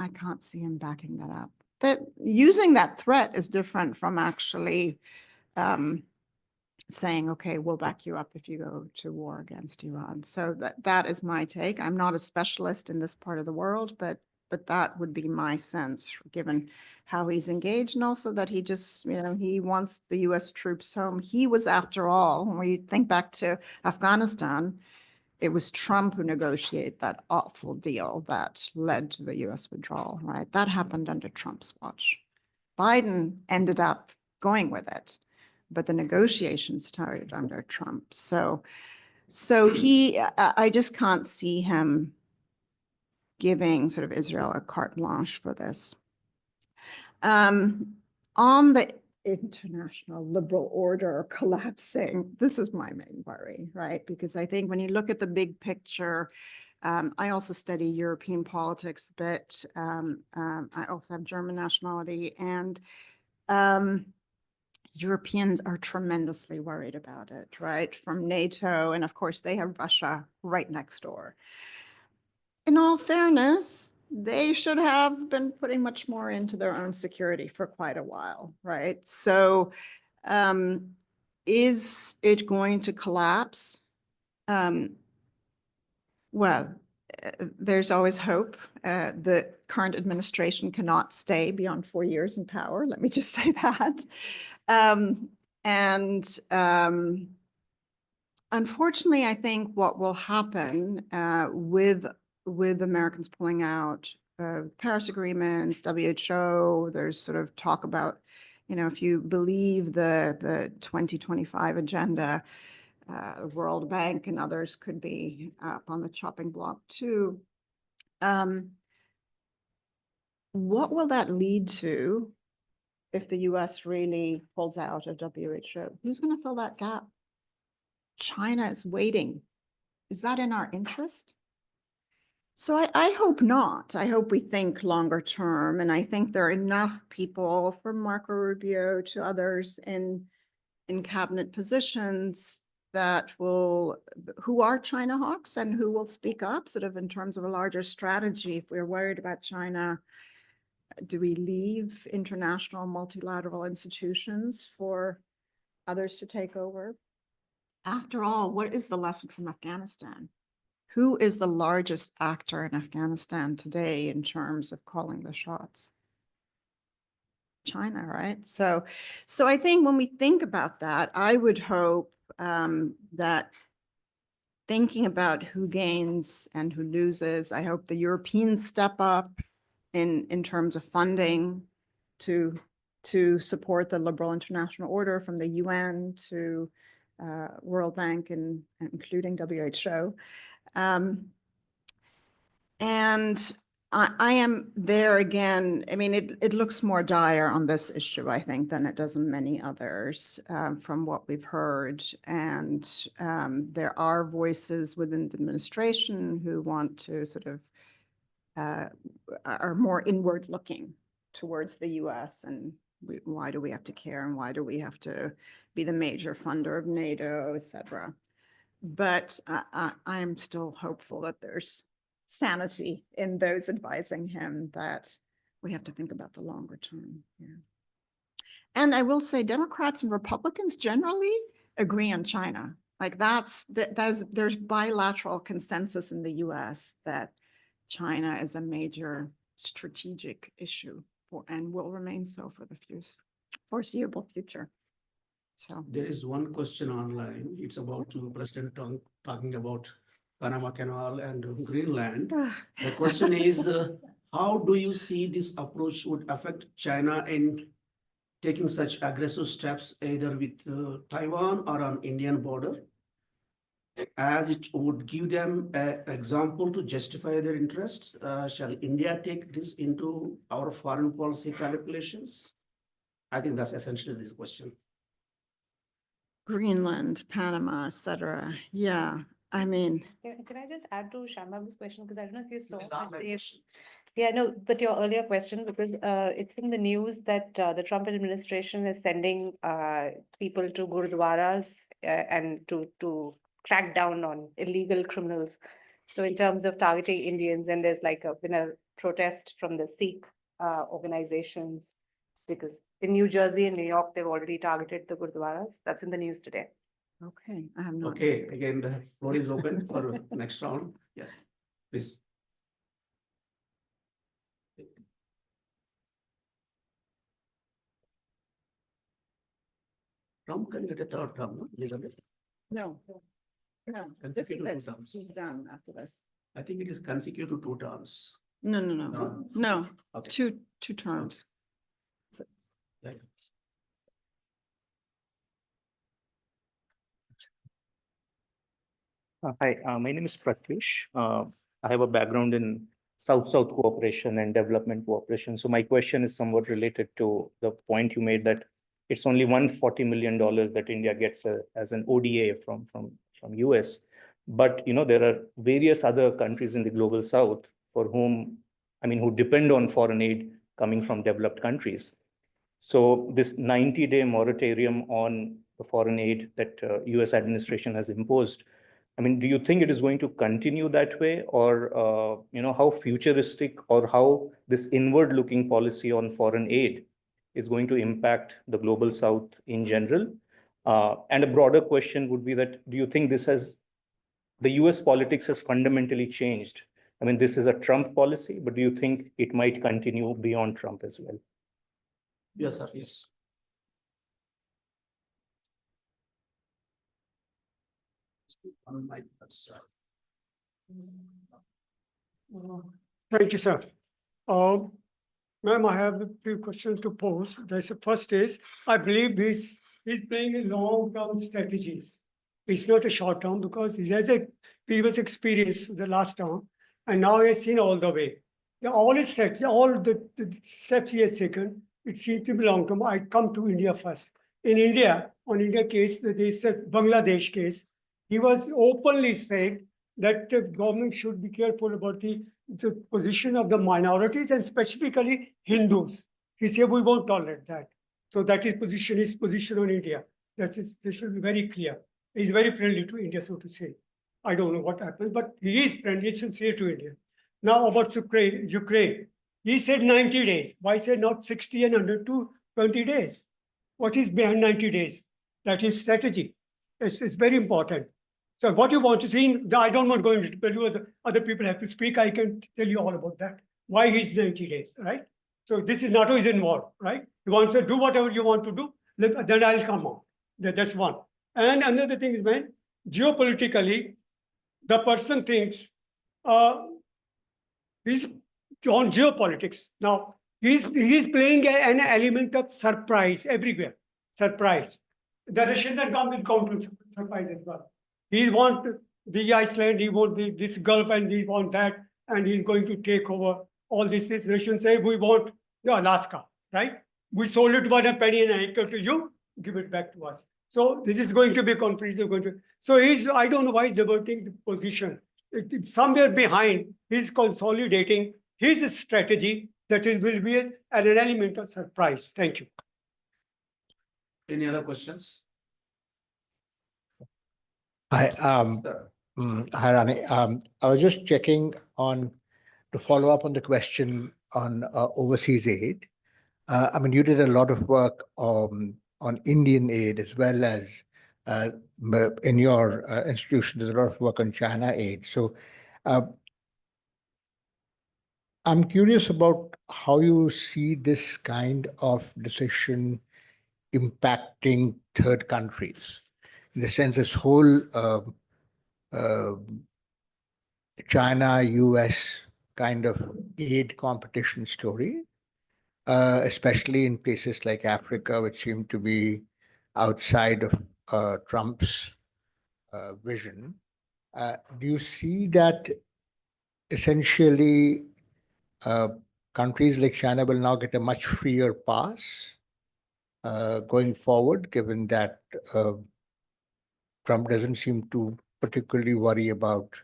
can't see him backing that up. That using that threat is different from actually saying, okay, we'll back you up if you go to war against Iran. So that is my take. I'm not a specialist in this part of the world, but that would be my sense, given how he's engaged, and also that he just, he wants the US troops home. He was, after all, when we think back to Afghanistan, it was Trump who negotiated that awful deal that led to the US withdrawal, right? That happened under Trump's watch. Biden ended up going with it, but the negotiations started under Trump. So I just can't see him giving sort of Israel a carte blanche for this. On the international liberal order collapsing, this is my main worry, right? Because I think when you look at the big picture, I also study European politics a bit. I also have German nationality, and Europeans are tremendously worried about it, right? From NATO, and of course they have Russia right next door. In all fairness, they should have been putting much more into their own security for quite a while, right? So is it going to collapse? Well, there's always hope. The current administration cannot stay beyond 4 years in power. Let me just say that. Unfortunately, I think what will happen with Americans pulling out Paris agreements, WHO, there's sort of talk about, if you believe the 2025 agenda, the World Bank and others could be up on the chopping block too. What will that lead to if the US really pulls out of WHO? Who's going to fill that gap? China is waiting. Is that in our interest? So I hope not. I hope we think longer term. And I think there are enough people, from Marco Rubio to others in cabinet positions who are China hawks and who will speak up sort of in terms of a larger strategy. If we're worried about China, do we leave international multilateral institutions for others to take over? After all, what is the lesson from Afghanistan? Who is the largest actor in Afghanistan today in terms of calling the shots? China, right? So I think when we think about that, I would hope that thinking about who gains and who loses, I hope the Europeans step up in terms of funding to support the liberal international order, from the UN to World Bank and including WHO. And I am there again. I mean, it looks more dire on this issue, I think, than it does in many others, from what we've heard. And there are voices within the administration who want to sort of are more inward looking towards the US and why do we have to care and why do we have to be the major funder of NATO, et cetera. But I'm still hopeful that there's sanity in those advising him that we have to think about the longer term. Yeah. And I will say Democrats and Republicans generally agree on China. Like there's bilateral consensus in the US that China is a major strategic issue and will remain so for the foreseeable future. So There is one question online. It's about President talking about Panama Canal and Greenland. The question is, how do you see this approach would affect China in taking such aggressive steps either with Taiwan or on Indian border, as it would give them an example to justify their interests? Shall India take this into our foreign policy calculations? I think that's essentially this question. Greenland, Panama, et cetera. Yeah, I mean, Can I just add to Shambabu's question? Because I don't know if you saw. It's not my but question. Yeah, no, but your earlier question, because it's in the news that the Trump administration is sending people to gurudwaras and to crack down on illegal criminals. So in terms of targeting Indians, and there's like been a protest from the Sikh organizations, because in New Jersey and New York, they've already targeted the gurudwaras. That's in the news today. okay, I have no. Okay, again, the floor is open for next round. Yes, please. Trump can get a third term, no, Elizabeth? No, this is Consecutive it. 2 terms. He's done after this. I think it is consecutive 2 terms. No, Okay. two terms. Right. Hi, my name is Pratyush. I have a background in South-South cooperation and development cooperation. So my question is somewhat related to the point you made that it's only $140 million that India gets as an ODA from US. But there are various other countries in the global South for whom, who depend on foreign aid coming from developed countries. So this 90-day moratorium on the foreign aid that US administration has imposed, do you think it is going to continue that way, or how futuristic or how this inward-looking policy on foreign aid is going to impact the global South in general? And a broader question would be that, do you think the US politics has fundamentally changed? This is a Trump policy, but do you think it might continue beyond Trump as well? Yes, sir, yes. Thank you, sir. Ma'am, I have a few questions to pose. The first is, I believe he's playing a long-term strategies. It's not a short term because he has a previous experience the last term, and now he has seen all the way. Yeah, all his steps, all the steps he has taken, it seems to be long term. I come to India first. In India, on India case, this Bangladesh case, he was openly said that the government should be careful about the position of the minorities and specifically Hindus. He said we won't tolerate that. So that is his position on India. This should be very clear. He's very friendly to India, so to say. I don't know what happens, but he is friendly, sincere to India. Now about Ukraine. He said 90 days. Why say not 60 and 120 days? What is behind 90 days? That is strategy. It's very important. So what you want to see, I don't want to go into tell you other people have to speak. I can tell you all about that. Why he's 90 days, right? So this is NATO is involved, right? He wants to do whatever you want to do, then I'll come on. That's one. And another thing is, man, geopolitically, the person thinks he's on geopolitics. Now, he's playing an element of surprise everywhere. Surprise. The Russians are come with counter surprise as well. He want the Iceland, he want this Gulf, and he want that, and he's going to take over all this. This Russians say we want Alaska, right? We sold it for a penny and an acre to you, give it back to us. So this is going to be conflict. So I don't know why he's diverting the position. Somewhere behind, he's consolidating his strategy that will be an element of surprise. Thank you. Any other questions? Hi, hi, Rani. I was just checking on to follow up on the question on overseas aid. I mean, you did a lot of work on Indian aid as well as in your institution. There's a lot of work on China aid. So I'm curious about how you see this kind of decision impacting third countries. In the sense, this whole China, US kind of aid competition story, especially in places like Africa, which seem to be outside of Trump's vision. Do you see that essentially countries like China will now get a much freer pass going forward, given that Trump doesn't seem to particularly worry about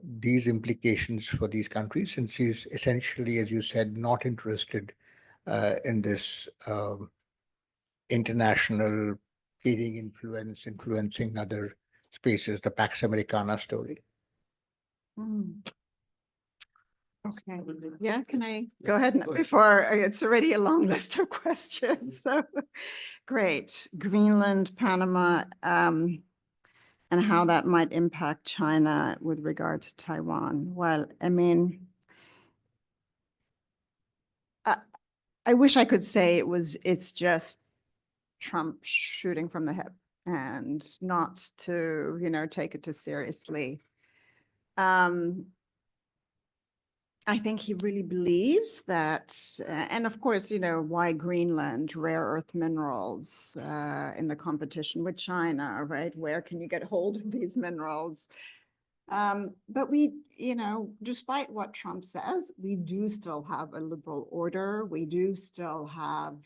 these implications for these countries, since he's essentially, as you said, not interested in this international aiding influencing other spaces, the Pax Americana story. Okay, yeah, can I go ahead before it's already a long list of questions? So great. Greenland, Panama, and how that might impact China with regard to Taiwan. Well, I mean, I wish I could say it's just Trump shooting from the hip and not to, take it too seriously. I think he really believes that, and of course, why Greenland, rare earth minerals in the competition with China, right? Where can you get hold of these minerals? But we, despite what Trump says, we do still have a liberal order. We do still have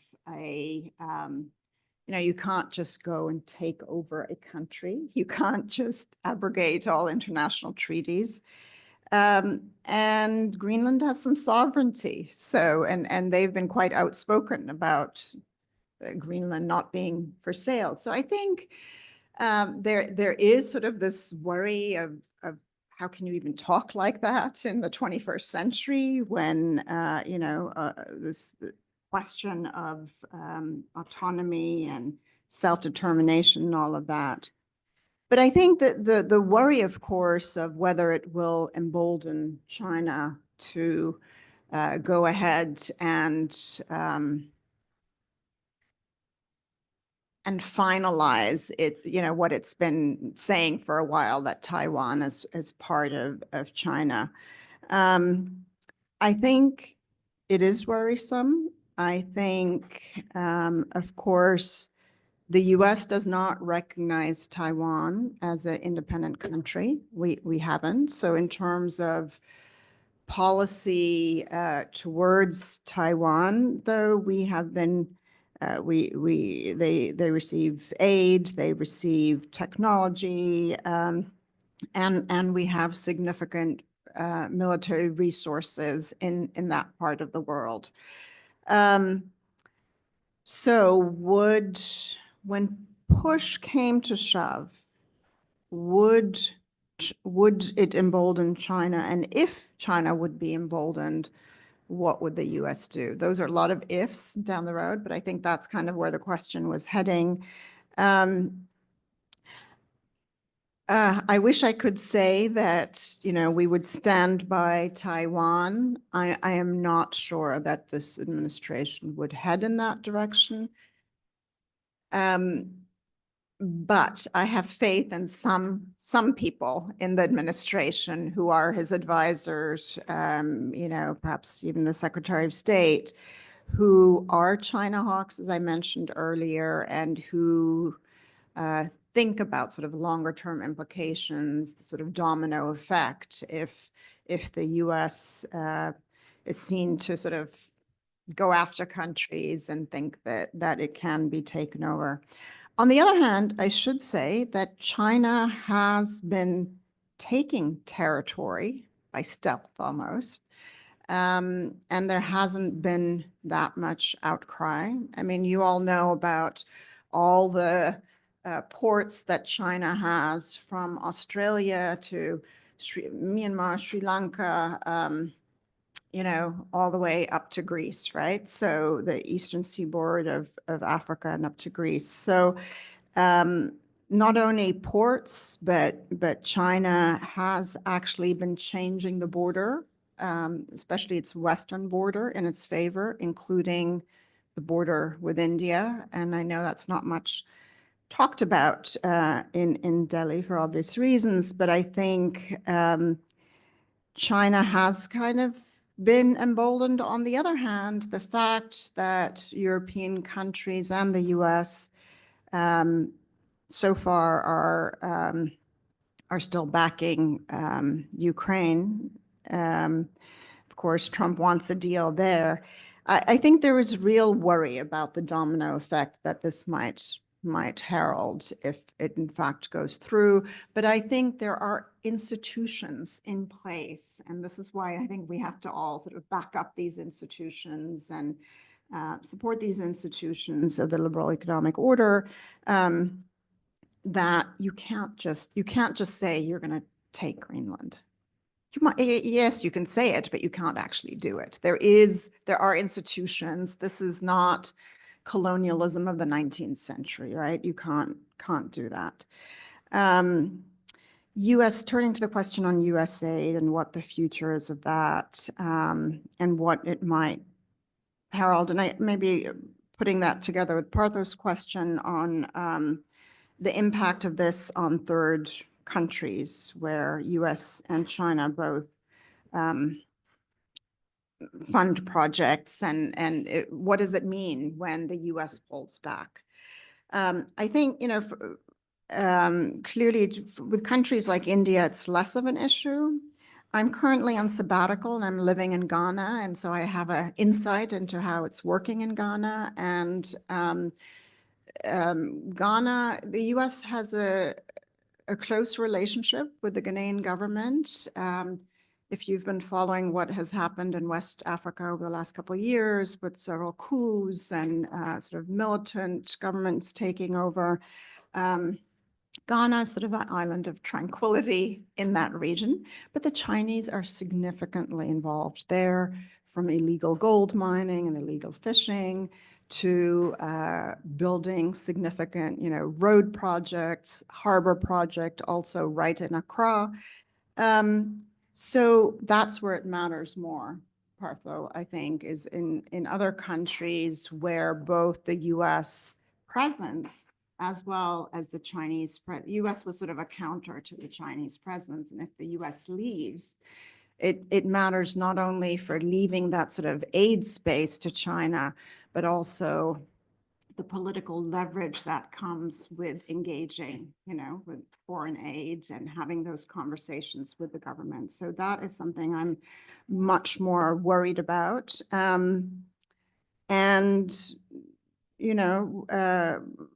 you can't just go and take over a country. You can't just abrogate all international treaties. And Greenland has some sovereignty. So, and they've been quite outspoken about Greenland not being for sale. So I think there is sort of this worry of how can you even talk like that in the 21st century when, this question of autonomy and self-determination and all of that. But I think that the worry, of course, of whether it will embolden China to go ahead and finalize it, what it's been saying for a while, that Taiwan is part of China. I think it is worrisome. I think, of course, The US does not recognize Taiwan as an independent country. We haven't. So in terms of policy towards Taiwan, though, we have been, they receive aid, they receive technology, and we have significant military resources in that part of the world. So when push came to shove, would it embolden China? And if China would be emboldened, what would the US do? Those are a lot of ifs down the road, but I think that's kind of where the question was heading. I wish I could say that, we would stand by Taiwan. I am not sure that this administration would head in that direction. But I have faith in some people in the administration who are his advisors, perhaps even the Secretary of State, who are China hawks, as I mentioned earlier, and who think about sort of longer term implications, the sort of domino effect if the US is seen to sort of go after countries and think that it can be taken over. On the other hand, I should say that China has been taking territory by stealth almost, and there hasn't been that much outcry. I mean, you all know about all the ports that China has from Australia to Myanmar, Sri Lanka, all the way up to Greece, right? So the eastern seaboard of Africa and up to Greece. So not only ports, but China has actually been changing the border, especially its western border in its favor, including the border with India. And I know that's not much talked about in Delhi for obvious reasons, but I think China has kind of been emboldened. On the other hand, the fact that European countries and the US so far are still backing Ukraine. Of course, Trump wants a deal there. I think there is real worry about the domino effect that this might herald if it in fact goes through. But I think there are institutions in place, and this is why I think we have to all sort of back up these institutions and support these institutions of the liberal economic order, that you can't just say you're going to take Greenland. Yes, you can say it, but you can't actually do it. There are institutions. This is not colonialism of the 19th century, right? You can't do that. Turning to the question on US aid and what the future is of that, and what it might herald, and I maybe putting that together with Partho's question on the impact of this on third countries where US and China both fund projects, and what does it mean when the US pulls back? I think, clearly with countries like India, it's less of an issue. I'm currently on sabbatical and I'm living in Ghana, and so I have an insight into how it's working in Ghana. And Ghana, the US has a close relationship with the Ghanaian government. If you've been following what has happened in West Africa over the last couple of years with several coups and sort of militant governments taking over, Ghana is sort of an island of tranquility in that region, but the Chinese are significantly involved there, from illegal gold mining and illegal fishing to building significant, road projects, harbor project, also right in Accra. So that's where it matters more, Partho, I think, is in other countries where both the US presence as well as the Chinese, US was sort of a counter to the Chinese presence. And if the US leaves, it matters not only for leaving that sort of aid space to China, but also the political leverage that comes with engaging, with foreign aid and having those conversations with the government. So that is something I'm much more worried about. And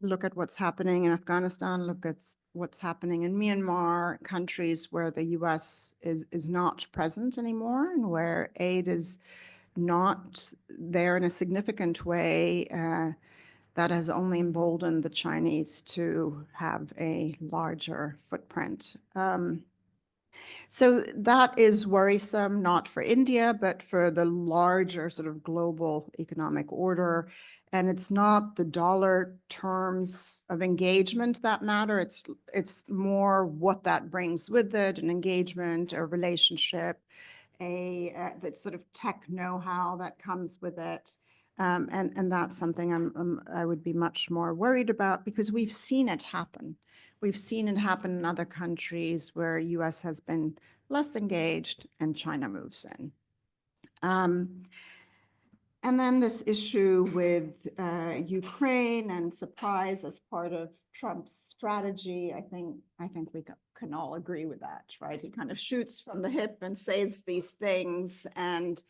look at what's happening in Afghanistan, look at what's happening in Myanmar, countries where the US is not present anymore and where aid is not there in a significant way. That has only emboldened the Chinese to have a larger footprint. So that is worrisome, not for India, but for the larger sort of global economic order. And it's not the dollar terms of engagement that matter. It's more what that brings with it, an engagement, a relationship, that sort of tech know-how that comes with it. And that's something I would be much more worried about because we've seen it happen. We've seen it happen in other countries where US has been less engaged and China moves in. And then this issue with Ukraine and surprise as part of Trump's strategy, I think we can all agree with that, right? He kind of shoots from the hip and says these things. And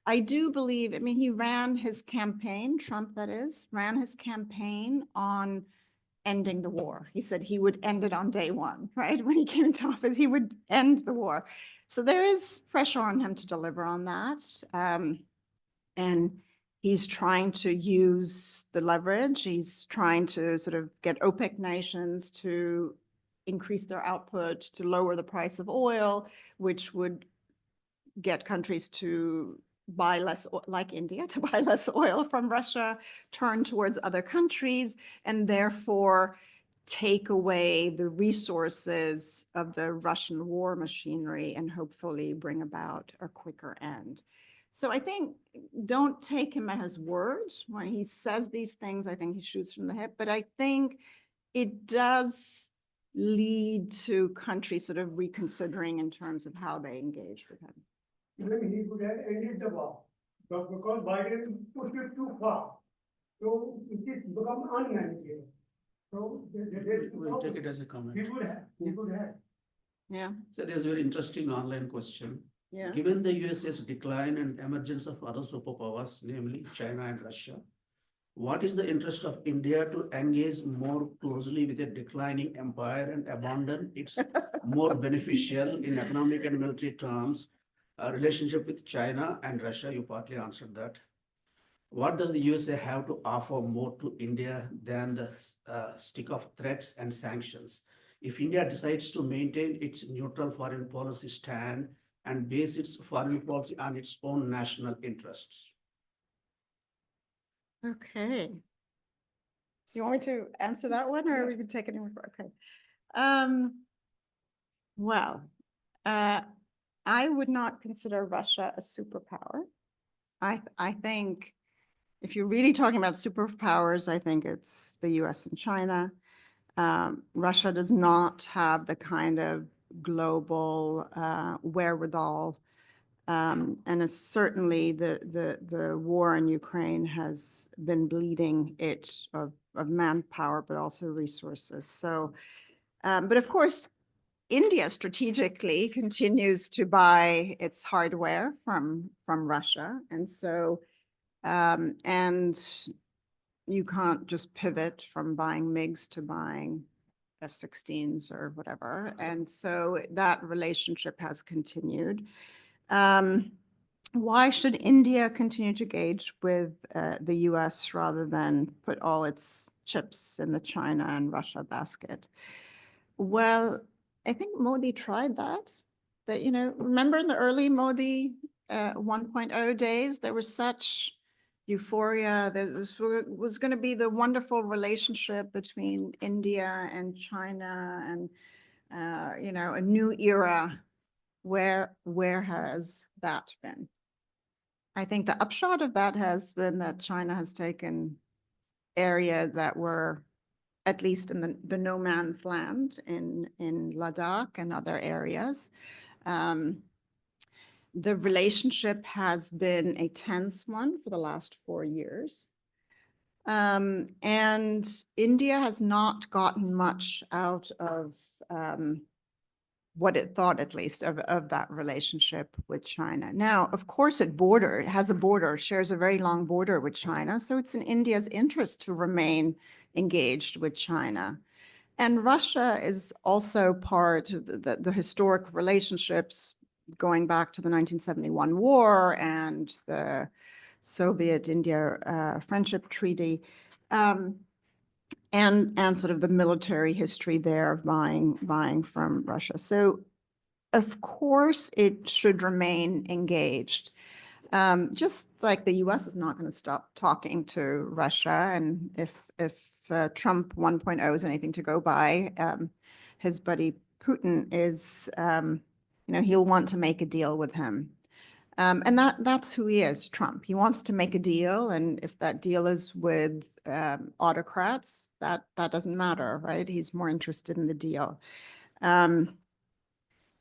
I do believe, he ran his campaign, Trump that is, ran his campaign on ending the war. He said he would end it on day one, right? When he came into office, he would end the war. So there is pressure on him to deliver on that. And he's trying to use the leverage. He's trying to sort of get OPEC nations to increase their output, to lower the price of oil, which would get countries to buy less, like India, to buy less oil from Russia, turn towards other countries, and therefore take away the resources of the Russian war machinery and hopefully bring about a quicker end. So I think don't take him at his word. When he says these things, I think he shoots from the hip, but I think it does lead to countries sort of reconsidering in terms of how they engage with him. Even he could have ended the war, but because Biden pushed it too far, so it is become unmanageable. So We'll take it as a comment. He would have. Yeah, So there's a very interesting online question. yeah. Given the USA's decline and emergence of other superpowers, namely China and Russia, what is the interest of India to engage more closely with a declining empire and abandon its more beneficial in economic and military terms relationship with China and Russia? You partly answered that. What does the USA have to offer more to India than the stick of threats and sanctions? If India decides to maintain its neutral foreign policy stand and base its foreign policy on its own national interests. Okay. You want me to answer that one or we can take it in? Okay. Well, I would not consider Russia a superpower. I think if you're really talking about superpowers, I think it's the US and China. Russia does not have the kind of global wherewithal. And certainly the war in Ukraine has been bleeding it of manpower, but also resources. So, but of course, India strategically continues to buy its hardware from Russia. And so, and you can't just pivot from buying MiGs to buying F-16s or whatever. And so that relationship has continued. Why should India continue to engage with the US rather than put all its chips in the China and Russia basket? Well, I think Modi tried that. Remember in the early Modi 1.0 days, there was such euphoria that this was going to be the wonderful relationship between India and China and, a new era. Where has that been? I think the upshot of that has been that China has taken areas that were at least in the no man's land in Ladakh and other areas. The relationship has been a tense one for the last 4 years. And India has not gotten much out of what it thought, at least, of that relationship with China. Now, of course, it has a border, shares a very long border with China. So it's in India's interest to remain engaged with China. And Russia is also part of the historic relationships going back to the 1971 war and the Soviet-India Friendship Treaty, and sort of the military history there of buying from Russia. So of course, it should remain engaged. Just like the US is not going to stop talking to Russia. And if Trump 1.0 is anything to go by, his buddy Putin is, he'll want to make a deal with him. And that's who he is, Trump. He wants to make a deal. And if that deal is with autocrats, that doesn't matter, right? He's more interested in the deal.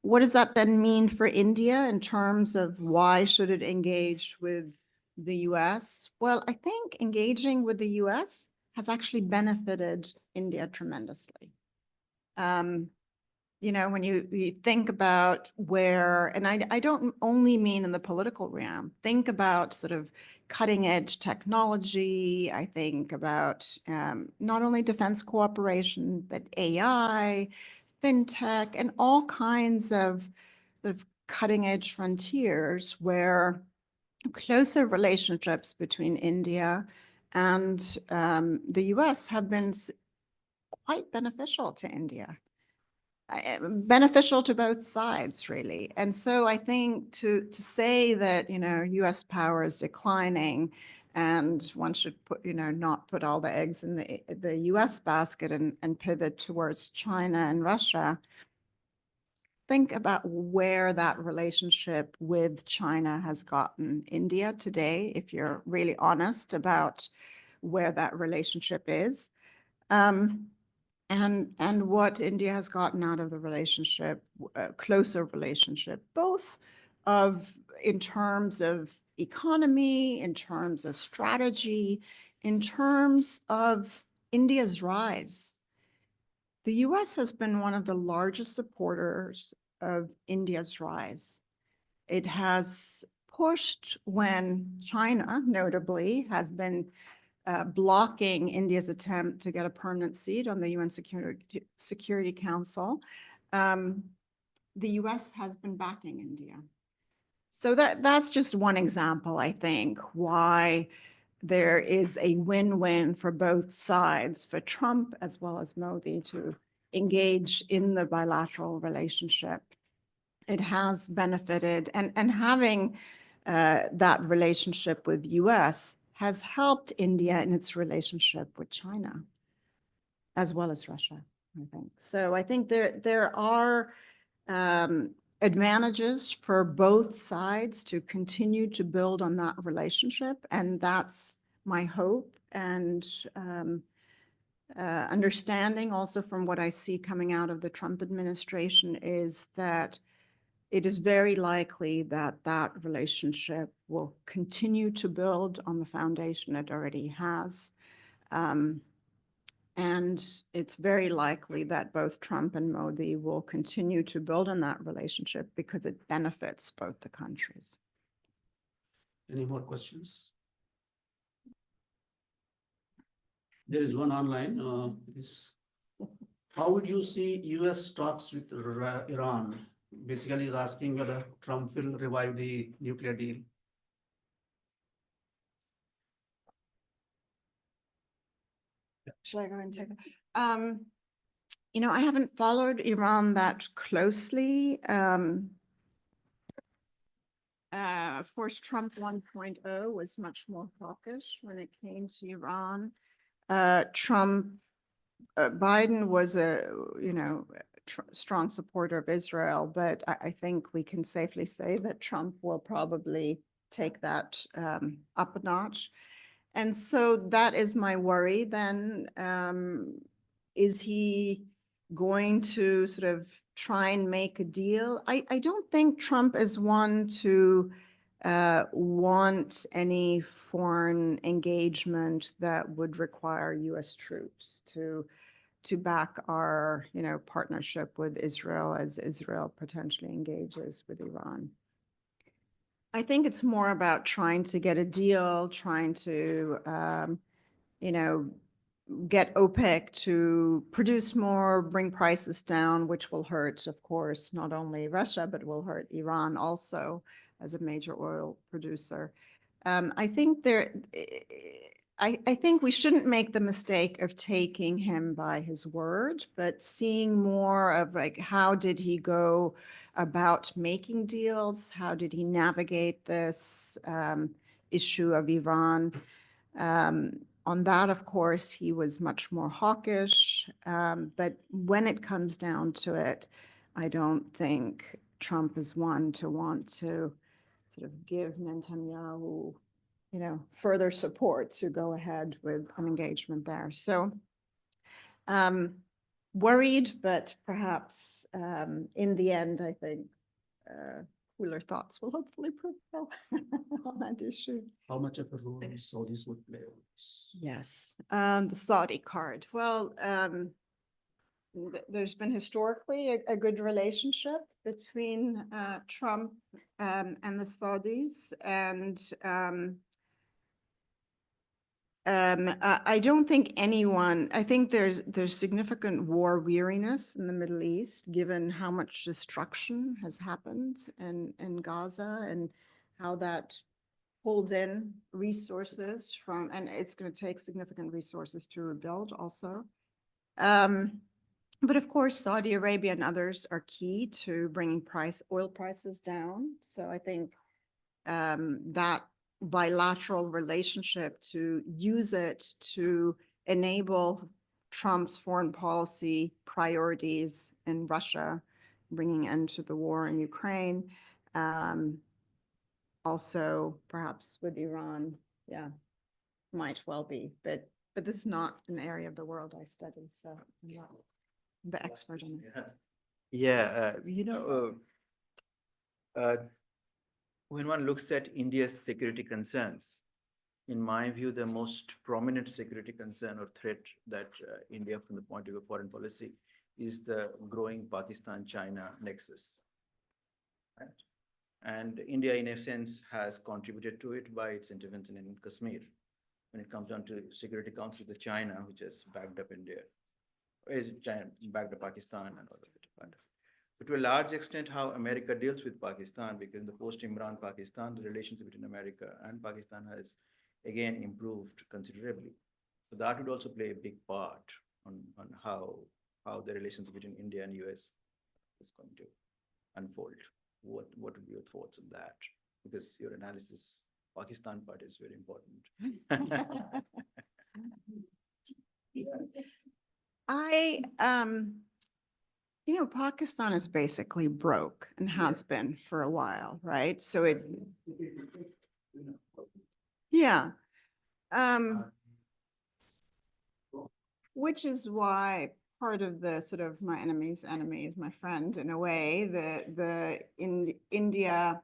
What does that then mean for India in terms of why should it engage with the US? Well, I think engaging with the US has actually benefited India tremendously. When you think about where, and I don't only mean in the political realm, think about sort of cutting edge technology. I think about not only defense cooperation, but AI, fintech, and all kinds of cutting edge frontiers where closer relationships between India and the US have been quite beneficial to India. Beneficial to both sides, really. And so I think to say that, US power is declining and one should not put all the eggs in the US basket and pivot towards China and Russia, think about where that relationship with China has gotten India today, if you're really honest about where that relationship is. And what India has gotten out of the relationship, closer relationship, both in terms of economy, in terms of strategy, in terms of India's rise. The US has been one of the largest supporters of India's rise. It has pushed when China, notably, has been blocking India's attempt to get a permanent seat on the UN Security Council. The US has been backing India. So that's just one example, I think, why there is a win-win for both sides, for Trump as well as Modi, to engage in the bilateral relationship. It has benefited, and having that relationship with US has helped India in its relationship with China, as well as Russia, I think. So I think there are advantages for both sides to continue to build on that relationship. And that's my hope and understanding also from what I see coming out of the Trump administration is that it is very likely that that relationship will continue to build on the foundation it already has. And it's very likely that both Trump and Modi will continue to build on that relationship because it benefits both the countries. Any more questions? There is one online. How would you see US talks with Iran? Basically, he's asking whether Trump will revive the nuclear deal. Should I go and take it? I haven't followed Iran that closely. Of course, Trump 1.0 was much more hawkish when it came to Iran. Biden was a, strong supporter of Israel, but I think we can safely say that Trump will probably take that up a notch. And so that is my worry then. Is he going to sort of try and make a deal? I don't think Trump is one to want any foreign engagement that would require US troops to back our, partnership with Israel as Israel potentially engages with Iran. I think it's more about trying to get a deal, trying to, get OPEC to produce more, bring prices down, which will hurt, of course, not only Russia, but will hurt Iran also as a major oil producer. I think I think we shouldn't make the mistake of taking him by his word, but seeing more of like, how did he go about making deals? How did he navigate this issue of Iran? On that, of course, he was much more hawkish. But when it comes down to it, I don't think Trump is one to want to sort of give Netanyahu, further support to go ahead with an engagement there. So worried, but perhaps in the end, I think cooler thoughts will hopefully prevail on that issue. How much of a role the Saudis would play on this? Yes, the Saudi card. Well, there's been historically a good relationship between Trump and the Saudis, and I don't think I think there's significant war weariness in the Middle East, given how much destruction has happened in Gaza and how that holds in resources from, and it's going to take significant resources to rebuild also. But of course, Saudi Arabia and others are key to bringing oil prices down. So I think that bilateral relationship, to use it to enable Trump's foreign policy priorities in Russia, bringing end to the war in Ukraine, also perhaps with Iran, might well be, but this is not an area of the world I study, so I'm not the expert on it. When one looks at India's security concerns, in my view, the most prominent security concern or threat that India, from the point of view of foreign policy, is the growing Pakistan-China nexus. Right? And India, in a sense, has contributed to it by its intervention in Kashmir. When it comes down to Security Council with China, which has backed up India, China backed up Pakistan and all of it. But to a large extent, how America deals with Pakistan, because in the post-Imran Pakistan, the relationship between America and Pakistan has again improved considerably. So that would also play a big part on how the relationship between India and US is going to unfold. What would be your thoughts on that? Because your analysis, Pakistan part is very important. Pakistan is basically broke and has been for a while, right? So which is why part of the sort of my enemy's enemy is my friend, in a way, the India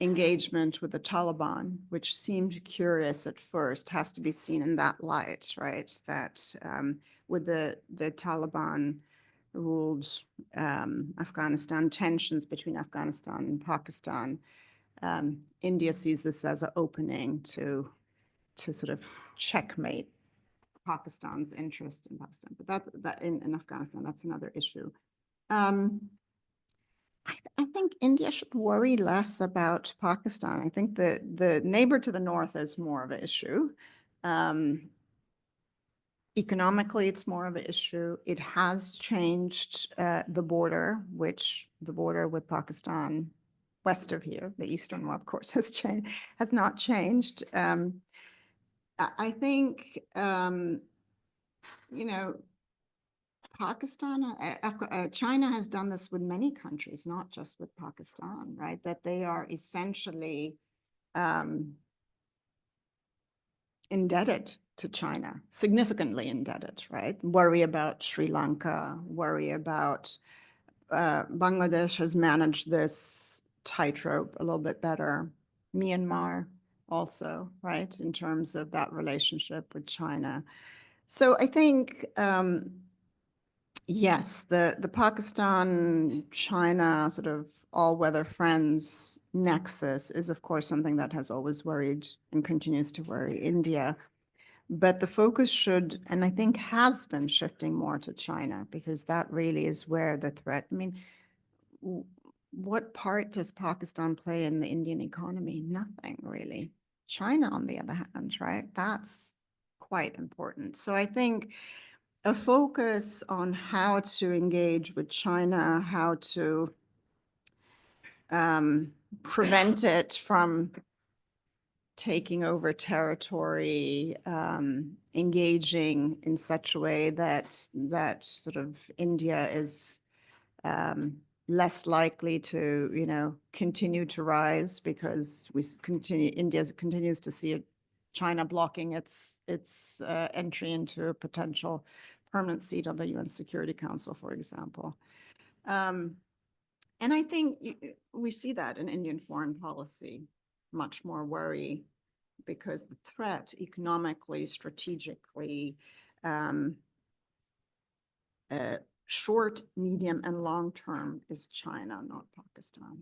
engagement with the Taliban, which seemed curious at first, has to be seen in that light, right? That with the Taliban ruled Afghanistan, tensions between Afghanistan and Pakistan, India sees this as an opening to sort of checkmate Pakistan's interest in Pakistan, but that in Afghanistan, that's another issue. I think India should worry less about Pakistan. I think the neighbor to the north is more of an issue. Economically, it's more of an issue. It has changed the border with Pakistan west of here, the eastern one, of course, has not changed. I think, Pakistan, China has done this with many countries, not just with Pakistan, right? That they are essentially indebted to China, significantly indebted, right? Worry about Sri Lanka, worry about Bangladesh has managed this tightrope a little bit better. Myanmar also, right, in terms of that relationship with China. So I think, yes, the Pakistan-China sort of all-weather friends nexus is, of course, something that has always worried and continues to worry India. But the focus should, and I think has been shifting more to China, because that really is where the threat, I mean, what part does Pakistan play in the Indian economy? Nothing really. China, on the other hand, right? That's quite important. So I think a focus on how to engage with China, how to prevent it from taking over territory, engaging in such a way that sort of India is less likely to, continue to rise, because India continues to see China blocking its entry into a potential permanent seat on the UN Security Council, for example. And I think we see that in Indian foreign policy, much more worry, because the threat economically, strategically, short, medium, and long term is China, not Pakistan.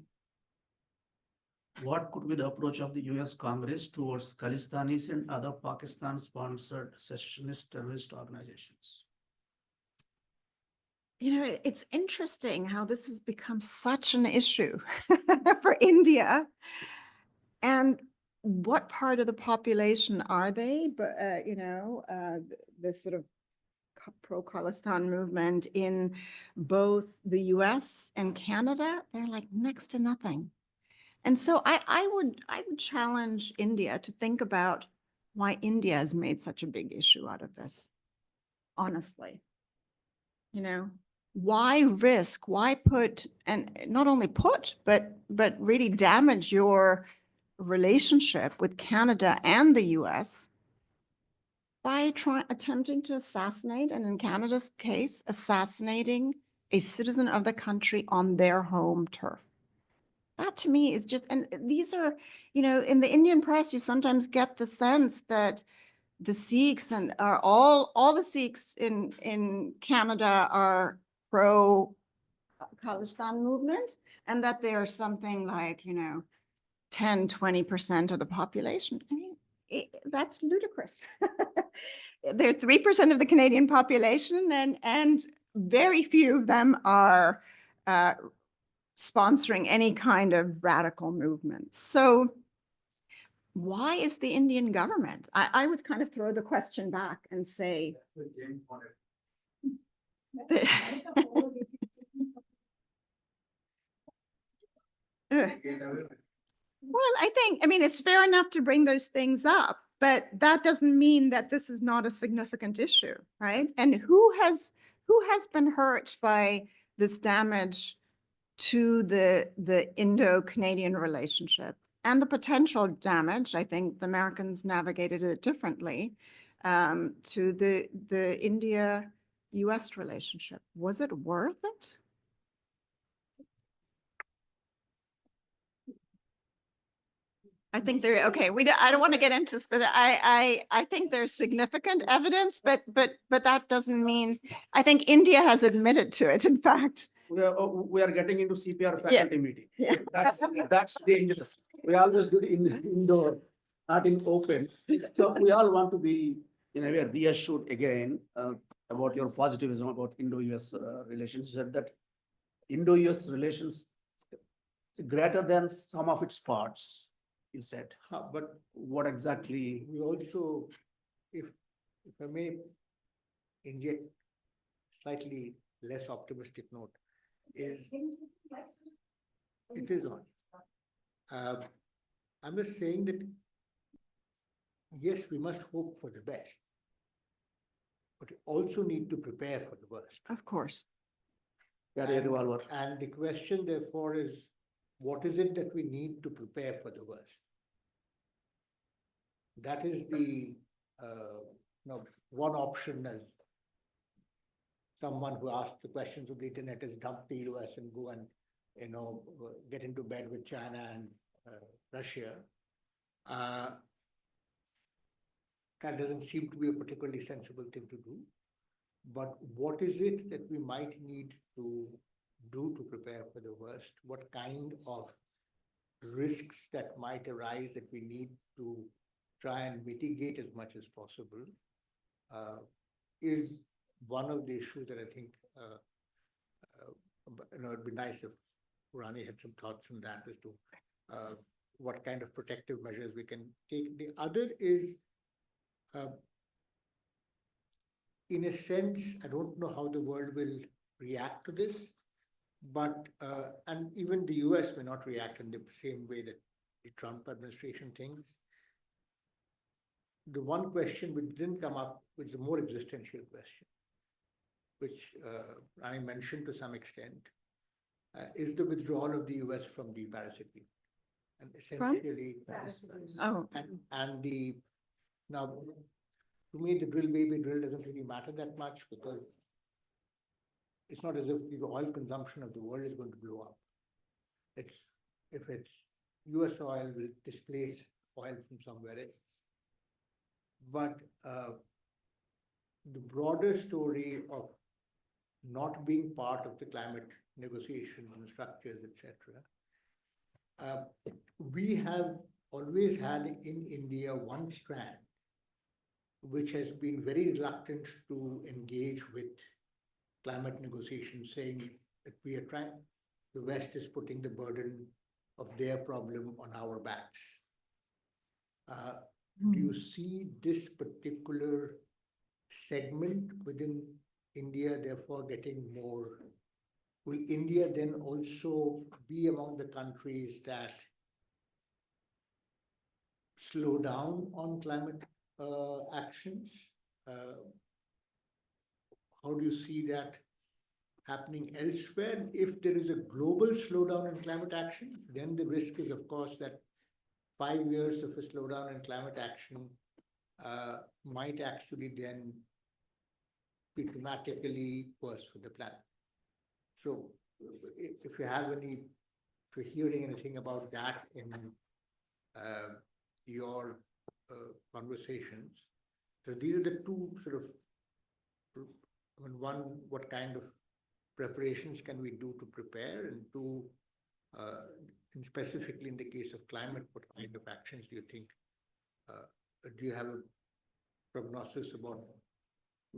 What could be the approach of the US Congress towards Khalistanis and other Pakistan-sponsored secessionist terrorist organizations? It's interesting how this has become such an issue for India. And what part of the population are they? But, this sort of pro-Khalistan movement in both the US and Canada, they're like next to nothing. And so I would challenge India to think about why India has made such a big issue out of this, honestly. Why risk, why put, and not only put, but really damage your relationship with Canada and the US by attempting to assassinate, and in Canada's case, assassinating a citizen of the country on their home turf. That to me is just, and these are, in the Indian press, you sometimes get the sense that the Sikhs and are all the Sikhs in Canada are pro Khalistan movement, and that they are something like, 10-20% of the population. I mean, that's ludicrous. They're 3% of the Canadian population, and very few of them are sponsoring any kind of radical movement. So why is the Indian government? I would kind of throw the question back and say, well, I mean, it's fair enough to bring those things up, but that doesn't mean that this is not a significant issue, right? And who has been hurt by this damage to the Indo-Canadian relationship and the potential damage? I think the Americans navigated it differently, to the India-US relationship. Was it worth it? I think okay, I don't want to get into this, but I think there's significant evidence, but that doesn't mean, I think India has admitted to it, in fact. We are getting into CPR Yeah. faculty meeting. Yeah. That's dangerous. We always do it in indoor, not in open. So we all want to be, in a way, reassured again about your positivism about Indo-US relations, that Indo-US relations is greater than some of its parts, you said. But what exactly? We also, if I may inject slightly less optimistic note, is it is on. I'm just saying that yes, we must hope for the best, but we also need to prepare for the worst. Of course. Carry a revolver. And the question therefore is, what is it that we need to prepare for the worst? That is the one option, as someone who asked the questions of the internet, is dump the US and go and get into bed with China and Russia. That doesn't seem to be a particularly sensible thing to do. But what is it that we might need to do to prepare for the worst? What kind of risks that might arise that we need to try and mitigate as much as possible is one of the issues that I think it'd be nice if Rani had some thoughts on that as to what kind of protective measures we can take. The other is, in a sense, I don't know how the world will react to this, but and even the US may not react in the same way that the Trump administration thinks. The one question which didn't come up was a more existential question, which I mentioned to some extent, is the withdrawal of the US from the Paris Agreement. And essentially, Oh, and the now, to me, the drill baby drill doesn't really matter that much because it's not as if the oil consumption of the world is going to blow up. It's if it's US oil will displace oil from somewhere else. But the broader story of not being part of the climate negotiations and structures, etc. We have always had in India one strand which has been very reluctant to engage with climate negotiations, saying that we are trying, the West is putting the burden of their problem on our backs. Do you see this particular segment within India, therefore, getting more? Will India then also be among the countries that slow down on climate actions? How do you see that happening elsewhere? If there is a global slowdown in climate action, then the risk is, of course, that 5 years of a slowdown in climate action might actually then be dramatically worse for the planet. So if you have any, if you're hearing anything about that in your conversations, so these are the two sort of, I mean, one, what kind of preparations can we do to prepare, and two, and specifically in the case of climate, what kind of actions do you think, do you have a prognosis about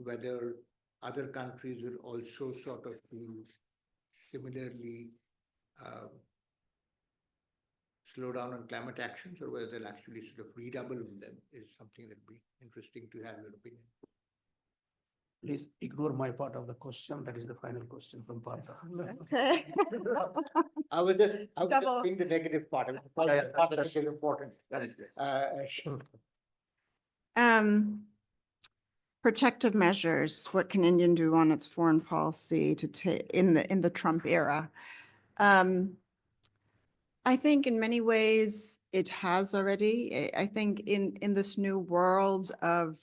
whether other countries will also sort of be similarly slow down on climate actions, or whether they'll actually sort of redouble on them, is something that'd be interesting to have your opinion. Please ignore my part of the question. That is the final question from Partha. okay. I was just Double. being the negative part. I mean, the positive part I think is important. Protective measures. What can India do on its foreign policy to take in the Trump era? I think in many ways it has already. I think in this new world of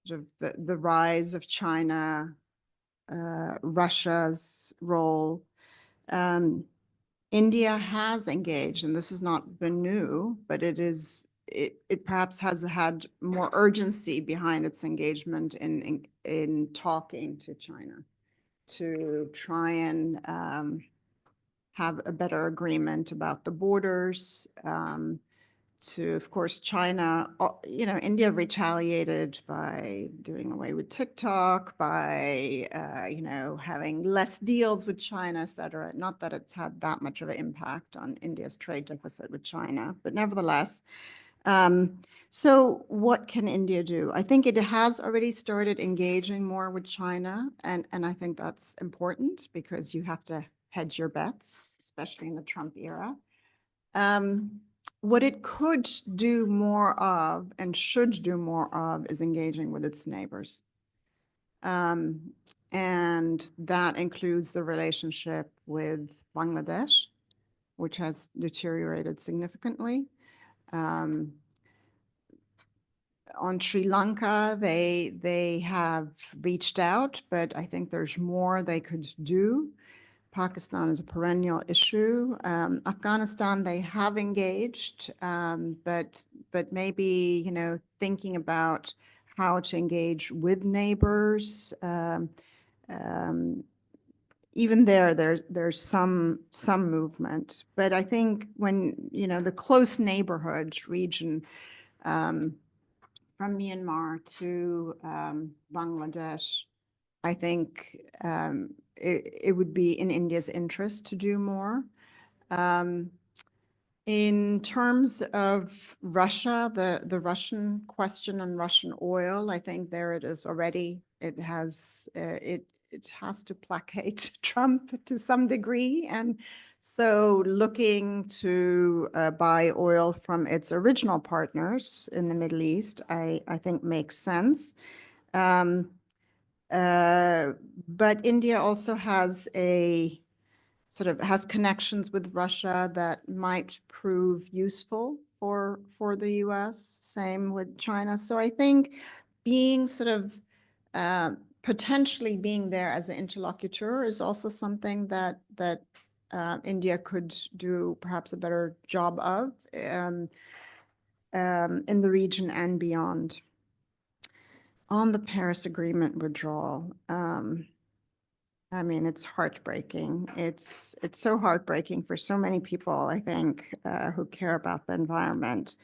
sort of the rise of China, Russia's role. India has engaged, and this has not been new, but it perhaps has had more urgency behind its engagement in talking to China to try and have a better agreement about the borders. Of course, China, India retaliated by doing away with TikTok, by, having less deals with China, et cetera. Not that it's had that much of an impact on India's trade deficit with China, but nevertheless. So what can India do? I think it has already started engaging more with China, and I think that's important because you have to hedge your bets, especially in the Trump era. What it could do more of and should do more of is engaging with its neighbors. And that includes the relationship with Bangladesh, which has deteriorated significantly. On Sri Lanka, they have reached out, but I think there's more they could do. Pakistan is a perennial issue. Afghanistan, they have engaged, but maybe, you know, thinking about how to engage with neighbors. Even there's some movement, but I think when, you know, the close neighborhood region from Myanmar to Bangladesh, I think it would be in India's interest to do more. In terms of Russia, the Russian question on Russian oil, I think there it is already. It has to placate Trump to some degree, and so looking to buy oil from its original partners in the Middle East, I think makes sense. But India also has has connections with Russia that might prove useful for the US, same with China. So I think being potentially being there as an interlocutor is also something that India could do perhaps a better job of in the region and beyond. On the Paris Agreement withdrawal, I mean, it's heartbreaking. It's so heartbreaking for so many people, I think, who care about the environment.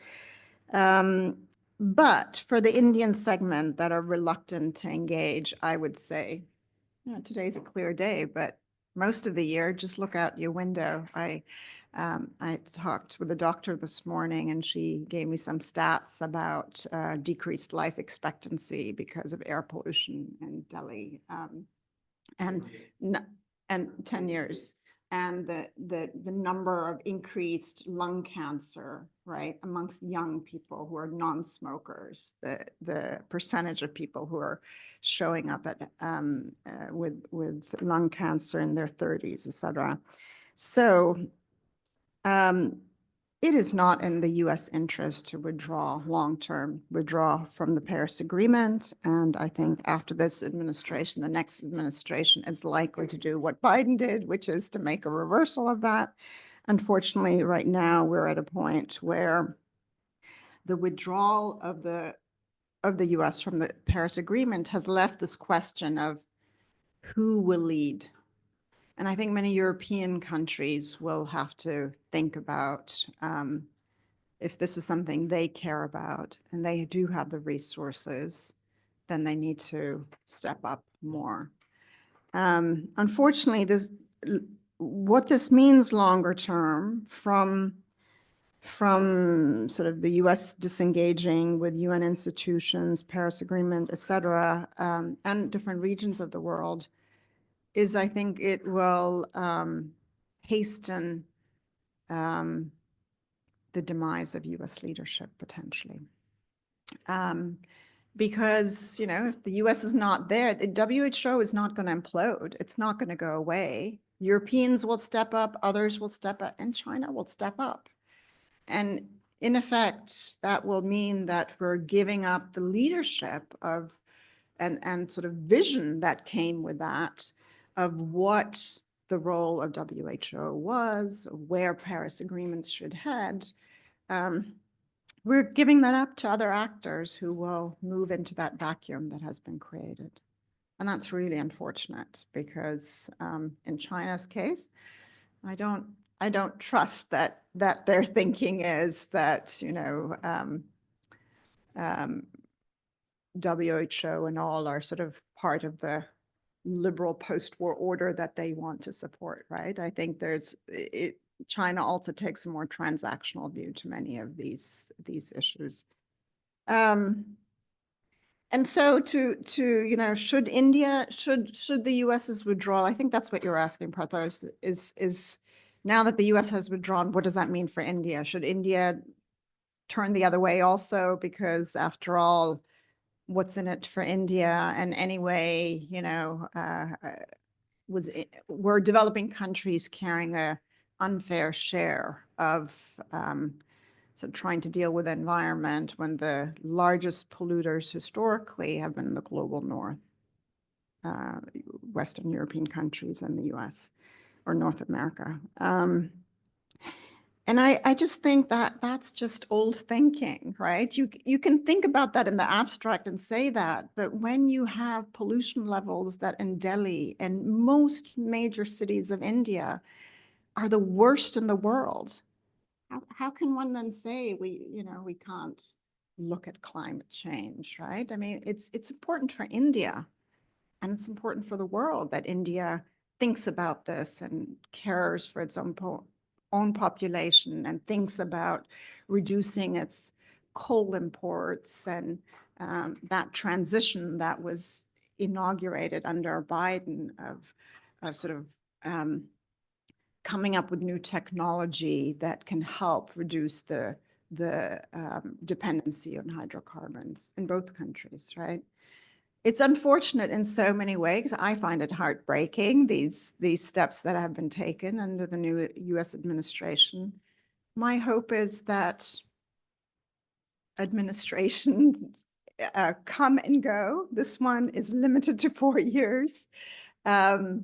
But for the Indian segment that are reluctant to engage, I would say, you know, today's a clear day, but most of the year, just look out your window. I talked with a doctor this morning, and she gave me some stats about decreased life expectancy because of air pollution in Delhi. And 10 years, and the number of increased lung cancer, right, amongst young people who are non-smokers, the percentage of people who are showing up at with lung cancer in their 30s, et cetera. So it is not in the US interest to long-term withdraw from the Paris Agreement. And I think after this administration, the next administration is likely to do what Biden did, which is to make a reversal of that. Unfortunately, right now, we're at a point where the withdrawal of the US from the Paris Agreement has left this question of who will lead. And I think many European countries will have to think about if this is something they care about and they do have the resources, then they need to step up more. Unfortunately, what this means longer term from sort of the US disengaging with UN institutions, Paris Agreement, et cetera, and different regions of the world is, I think it will hasten the demise of US leadership potentially. Because, you know, if the US is not there, the WHO is not going to implode. It's not going to go away. Europeans will step up, others will step up, and China will step up. And in effect, that will mean that we're giving up the leadership of and sort of vision that came with that of what the role of WHO was, where Paris agreements should head. We're giving that up to other actors who will move into that vacuum that has been created. And that's really unfortunate because in China's case, I don't trust that their thinking is that, you know, WHO and all are sort of part of the liberal post-war order that they want to support, right? I think China also takes a more transactional view to many of these issues. And so to you know, should the US's withdrawal, I think that's what you're asking, Parthos, is now that the US has withdrawn, what does that mean for India? Should India turn the other way also? Because after all, what's in it for India? And anyway, you know, were developing countries carrying a unfair share of so trying to deal with the environment when the largest polluters historically have been the global north, Western European countries and the US. or North America. And I just think that that's just old thinking, right? You can think about that in the abstract and say that, but when you have pollution levels that in Delhi and most major cities of India are the worst in the world, how can one then say we can't look at climate change, right? I mean, it's important for India and it's important for the world that India thinks about this and cares for its own population and thinks about reducing its coal imports and that transition that was inaugurated under Biden of sort of coming up with new technology that can help reduce the dependency on hydrocarbons in both countries, right? It's unfortunate in so many ways. I find it heartbreaking, these steps that have been taken under the new US administration. My hope is that administrations come and go. This one is limited to 4 years. And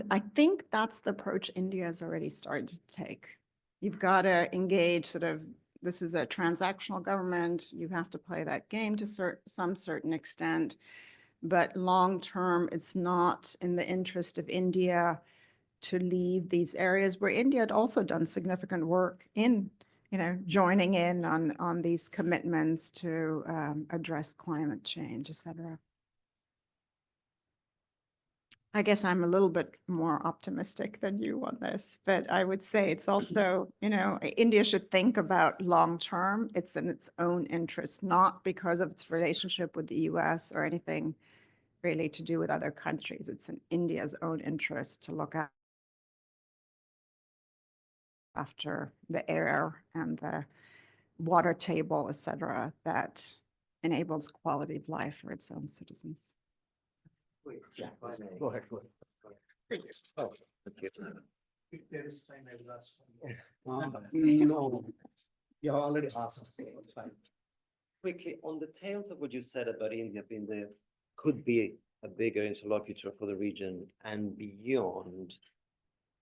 I think that's the approach India has already started to take. You've got to engage sort of, this is a transactional government. You have to play that game to some certain extent, but long-term, it's not in the interest of India to leave these areas where India had also done significant work in, joining in on these commitments to address climate change, et cetera. I guess I'm a little bit more optimistic than you on this, but I would say it's also, India should think about long-term. It's in its own interest, not because of its relationship with the US or anything really to do with other countries. It's in India's own interest to look after the air and the water table, et cetera, that enables quality of life for its own citizens. Yeah, go ahead. Oh, thank you. If there is time, I will ask. No, you have already asked. It's fine. Quickly, on the tails of what you said about India being could be a bigger interlocutor for the region and beyond.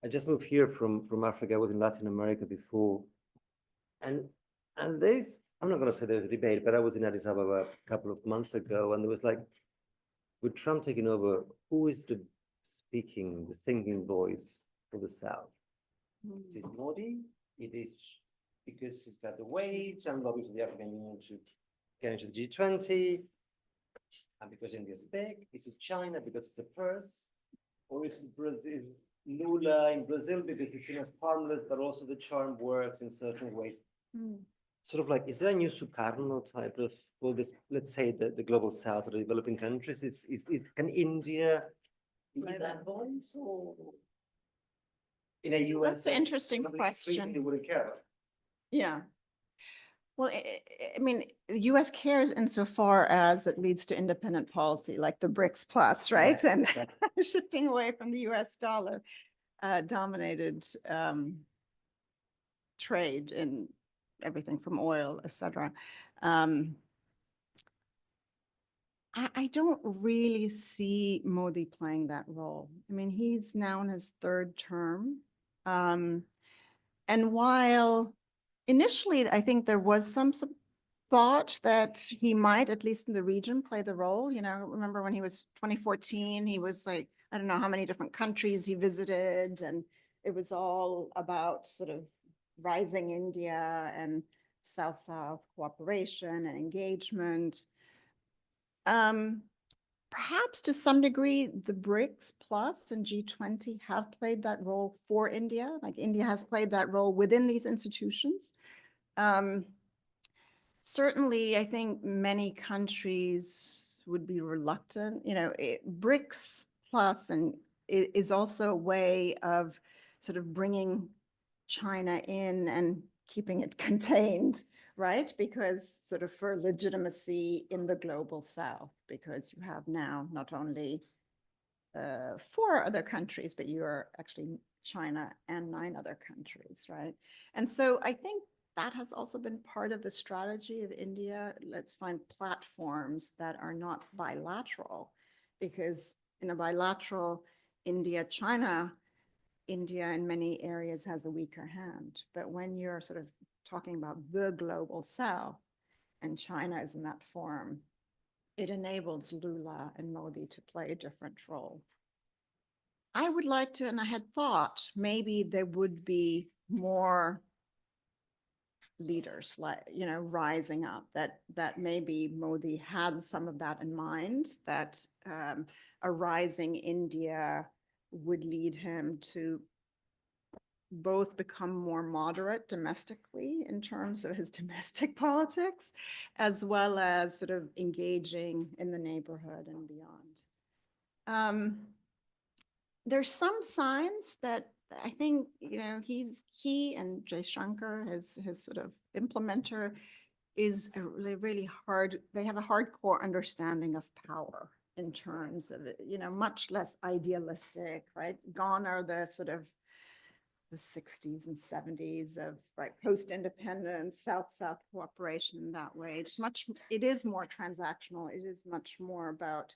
I just moved here from Africa. I was in Latin America before. And there's, I'm not going to say there's a debate, but I was in Addis Ababa a couple of months ago, and there was like, with Trump taking over, who is the singing voice for the South? It is Modi. It is because he's got the wage and lobbies of the African Union to get into the G20, and because India's big. Is it China because it's a purse, or is it Brazil, Lula in Brazil because it's harmless, but also the charm works in certain ways? Sort of like, is there a new Sukarno type of, well, this, let's say the global South or the developing countries? Can India be that voice, or in a US? That's an interesting question. You wouldn't care. Yeah. Well, I mean, the US cares insofar as it leads to independent policy, like the BRICS Plus, right? Yes, And exactly. shifting away from the US dollar dominated trade in everything from oil, et cetera. I don't really see Modi playing that role. I mean, he's now in his 3rd term. And while initially, I think there was some thought that he might, at least in the region, play the role. Remember when he was 2014, he was like, I don't know how many different countries he visited, and it was all about sort of rising India and South-South cooperation and engagement. Perhaps to some degree, the BRICS Plus and G20 have played that role for India. Like India has played that role within these institutions. Certainly, I think many countries would be reluctant. BRICS Plus and is also a way of sort of bringing China in and keeping it contained, right? Because sort of for legitimacy in the global South, because you have now not only 4 other countries, but you are actually China and 9 other countries, right? And so I think that has also been part of the strategy of India. Let's find platforms that are not bilateral, because in a bilateral India-China India in many areas has a weaker hand. But when you're sort of talking about the global south and China is in that forum, it enables Lula and Modi to play a different role. I would like to, and I had thought maybe there would be more leaders like, you know, rising up, that maybe Modi had some of that in mind, that a rising India would lead him to both become more moderate domestically in terms of his domestic politics, as well as sort of engaging in the neighborhood and beyond. There's some signs that I think, you know, he and Jaishankar, his sort of implementer, is a really hard, they have a hardcore understanding of power in terms of, you know, much less idealistic, right? Gone are the sort of the 60s and 70s of right post-independence, South-South cooperation in that way. It is more transactional. It is much more about,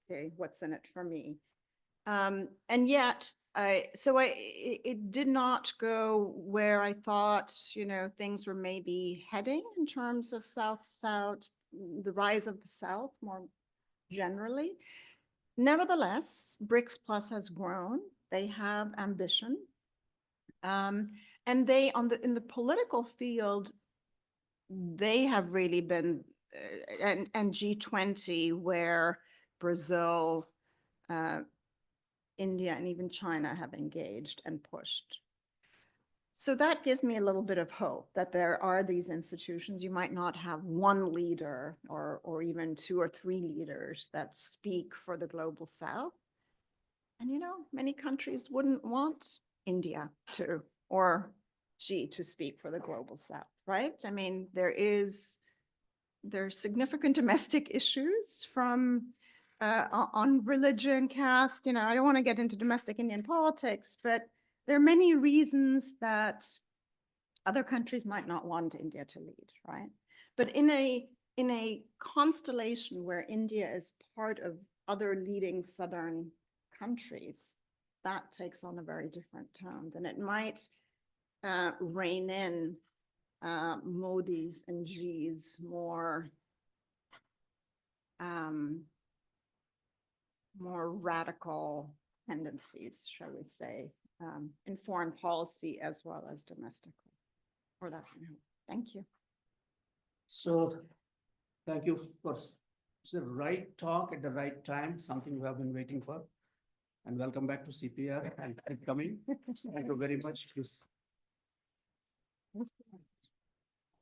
okay, what's in it for me? And yet, it did not go where I thought, you know, things were maybe heading in terms of South-South, the rise of the South more generally. Nevertheless, BRICS Plus has grown. They have ambition. And they, in the political field, they have really been, and G20, where Brazil, India, and even China have engaged and pushed. So that gives me a little bit of hope that there are these institutions. You might not have one leader or even 2 or 3 leaders that speak for the global South. And, you know, many countries wouldn't want India to, or Xi to speak for the global South, right? I mean, there's significant domestic issues from on religion, caste, you know, I don't want to get into domestic Indian politics, but there are many reasons that other countries might not want India to lead, right? But in a constellation where India is part of other leading Southern countries, that takes on a very different tone. And it might rein in Modi's and Xi's more radical tendencies, shall we say, in foreign policy as well as domestically. Or that's my hope. Thank you. So thank you for it's the right talk at the right time, something we have been waiting for. And welcome back to CPR and coming. Thank you very much. Please.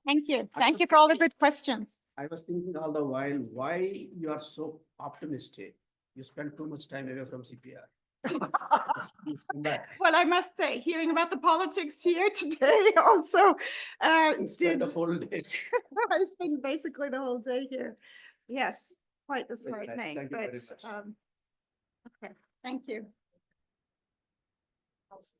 Thank you. Thank you for all the good questions. I was thinking all the while, why you are so optimistic? You spend too much time away from CPR. Please come back. Well, I must say, hearing about the politics here today also You spend the whole day. I spent basically the whole day here. Yes, quite Very nice. disheartening, Thank you but very much. okay, thank you.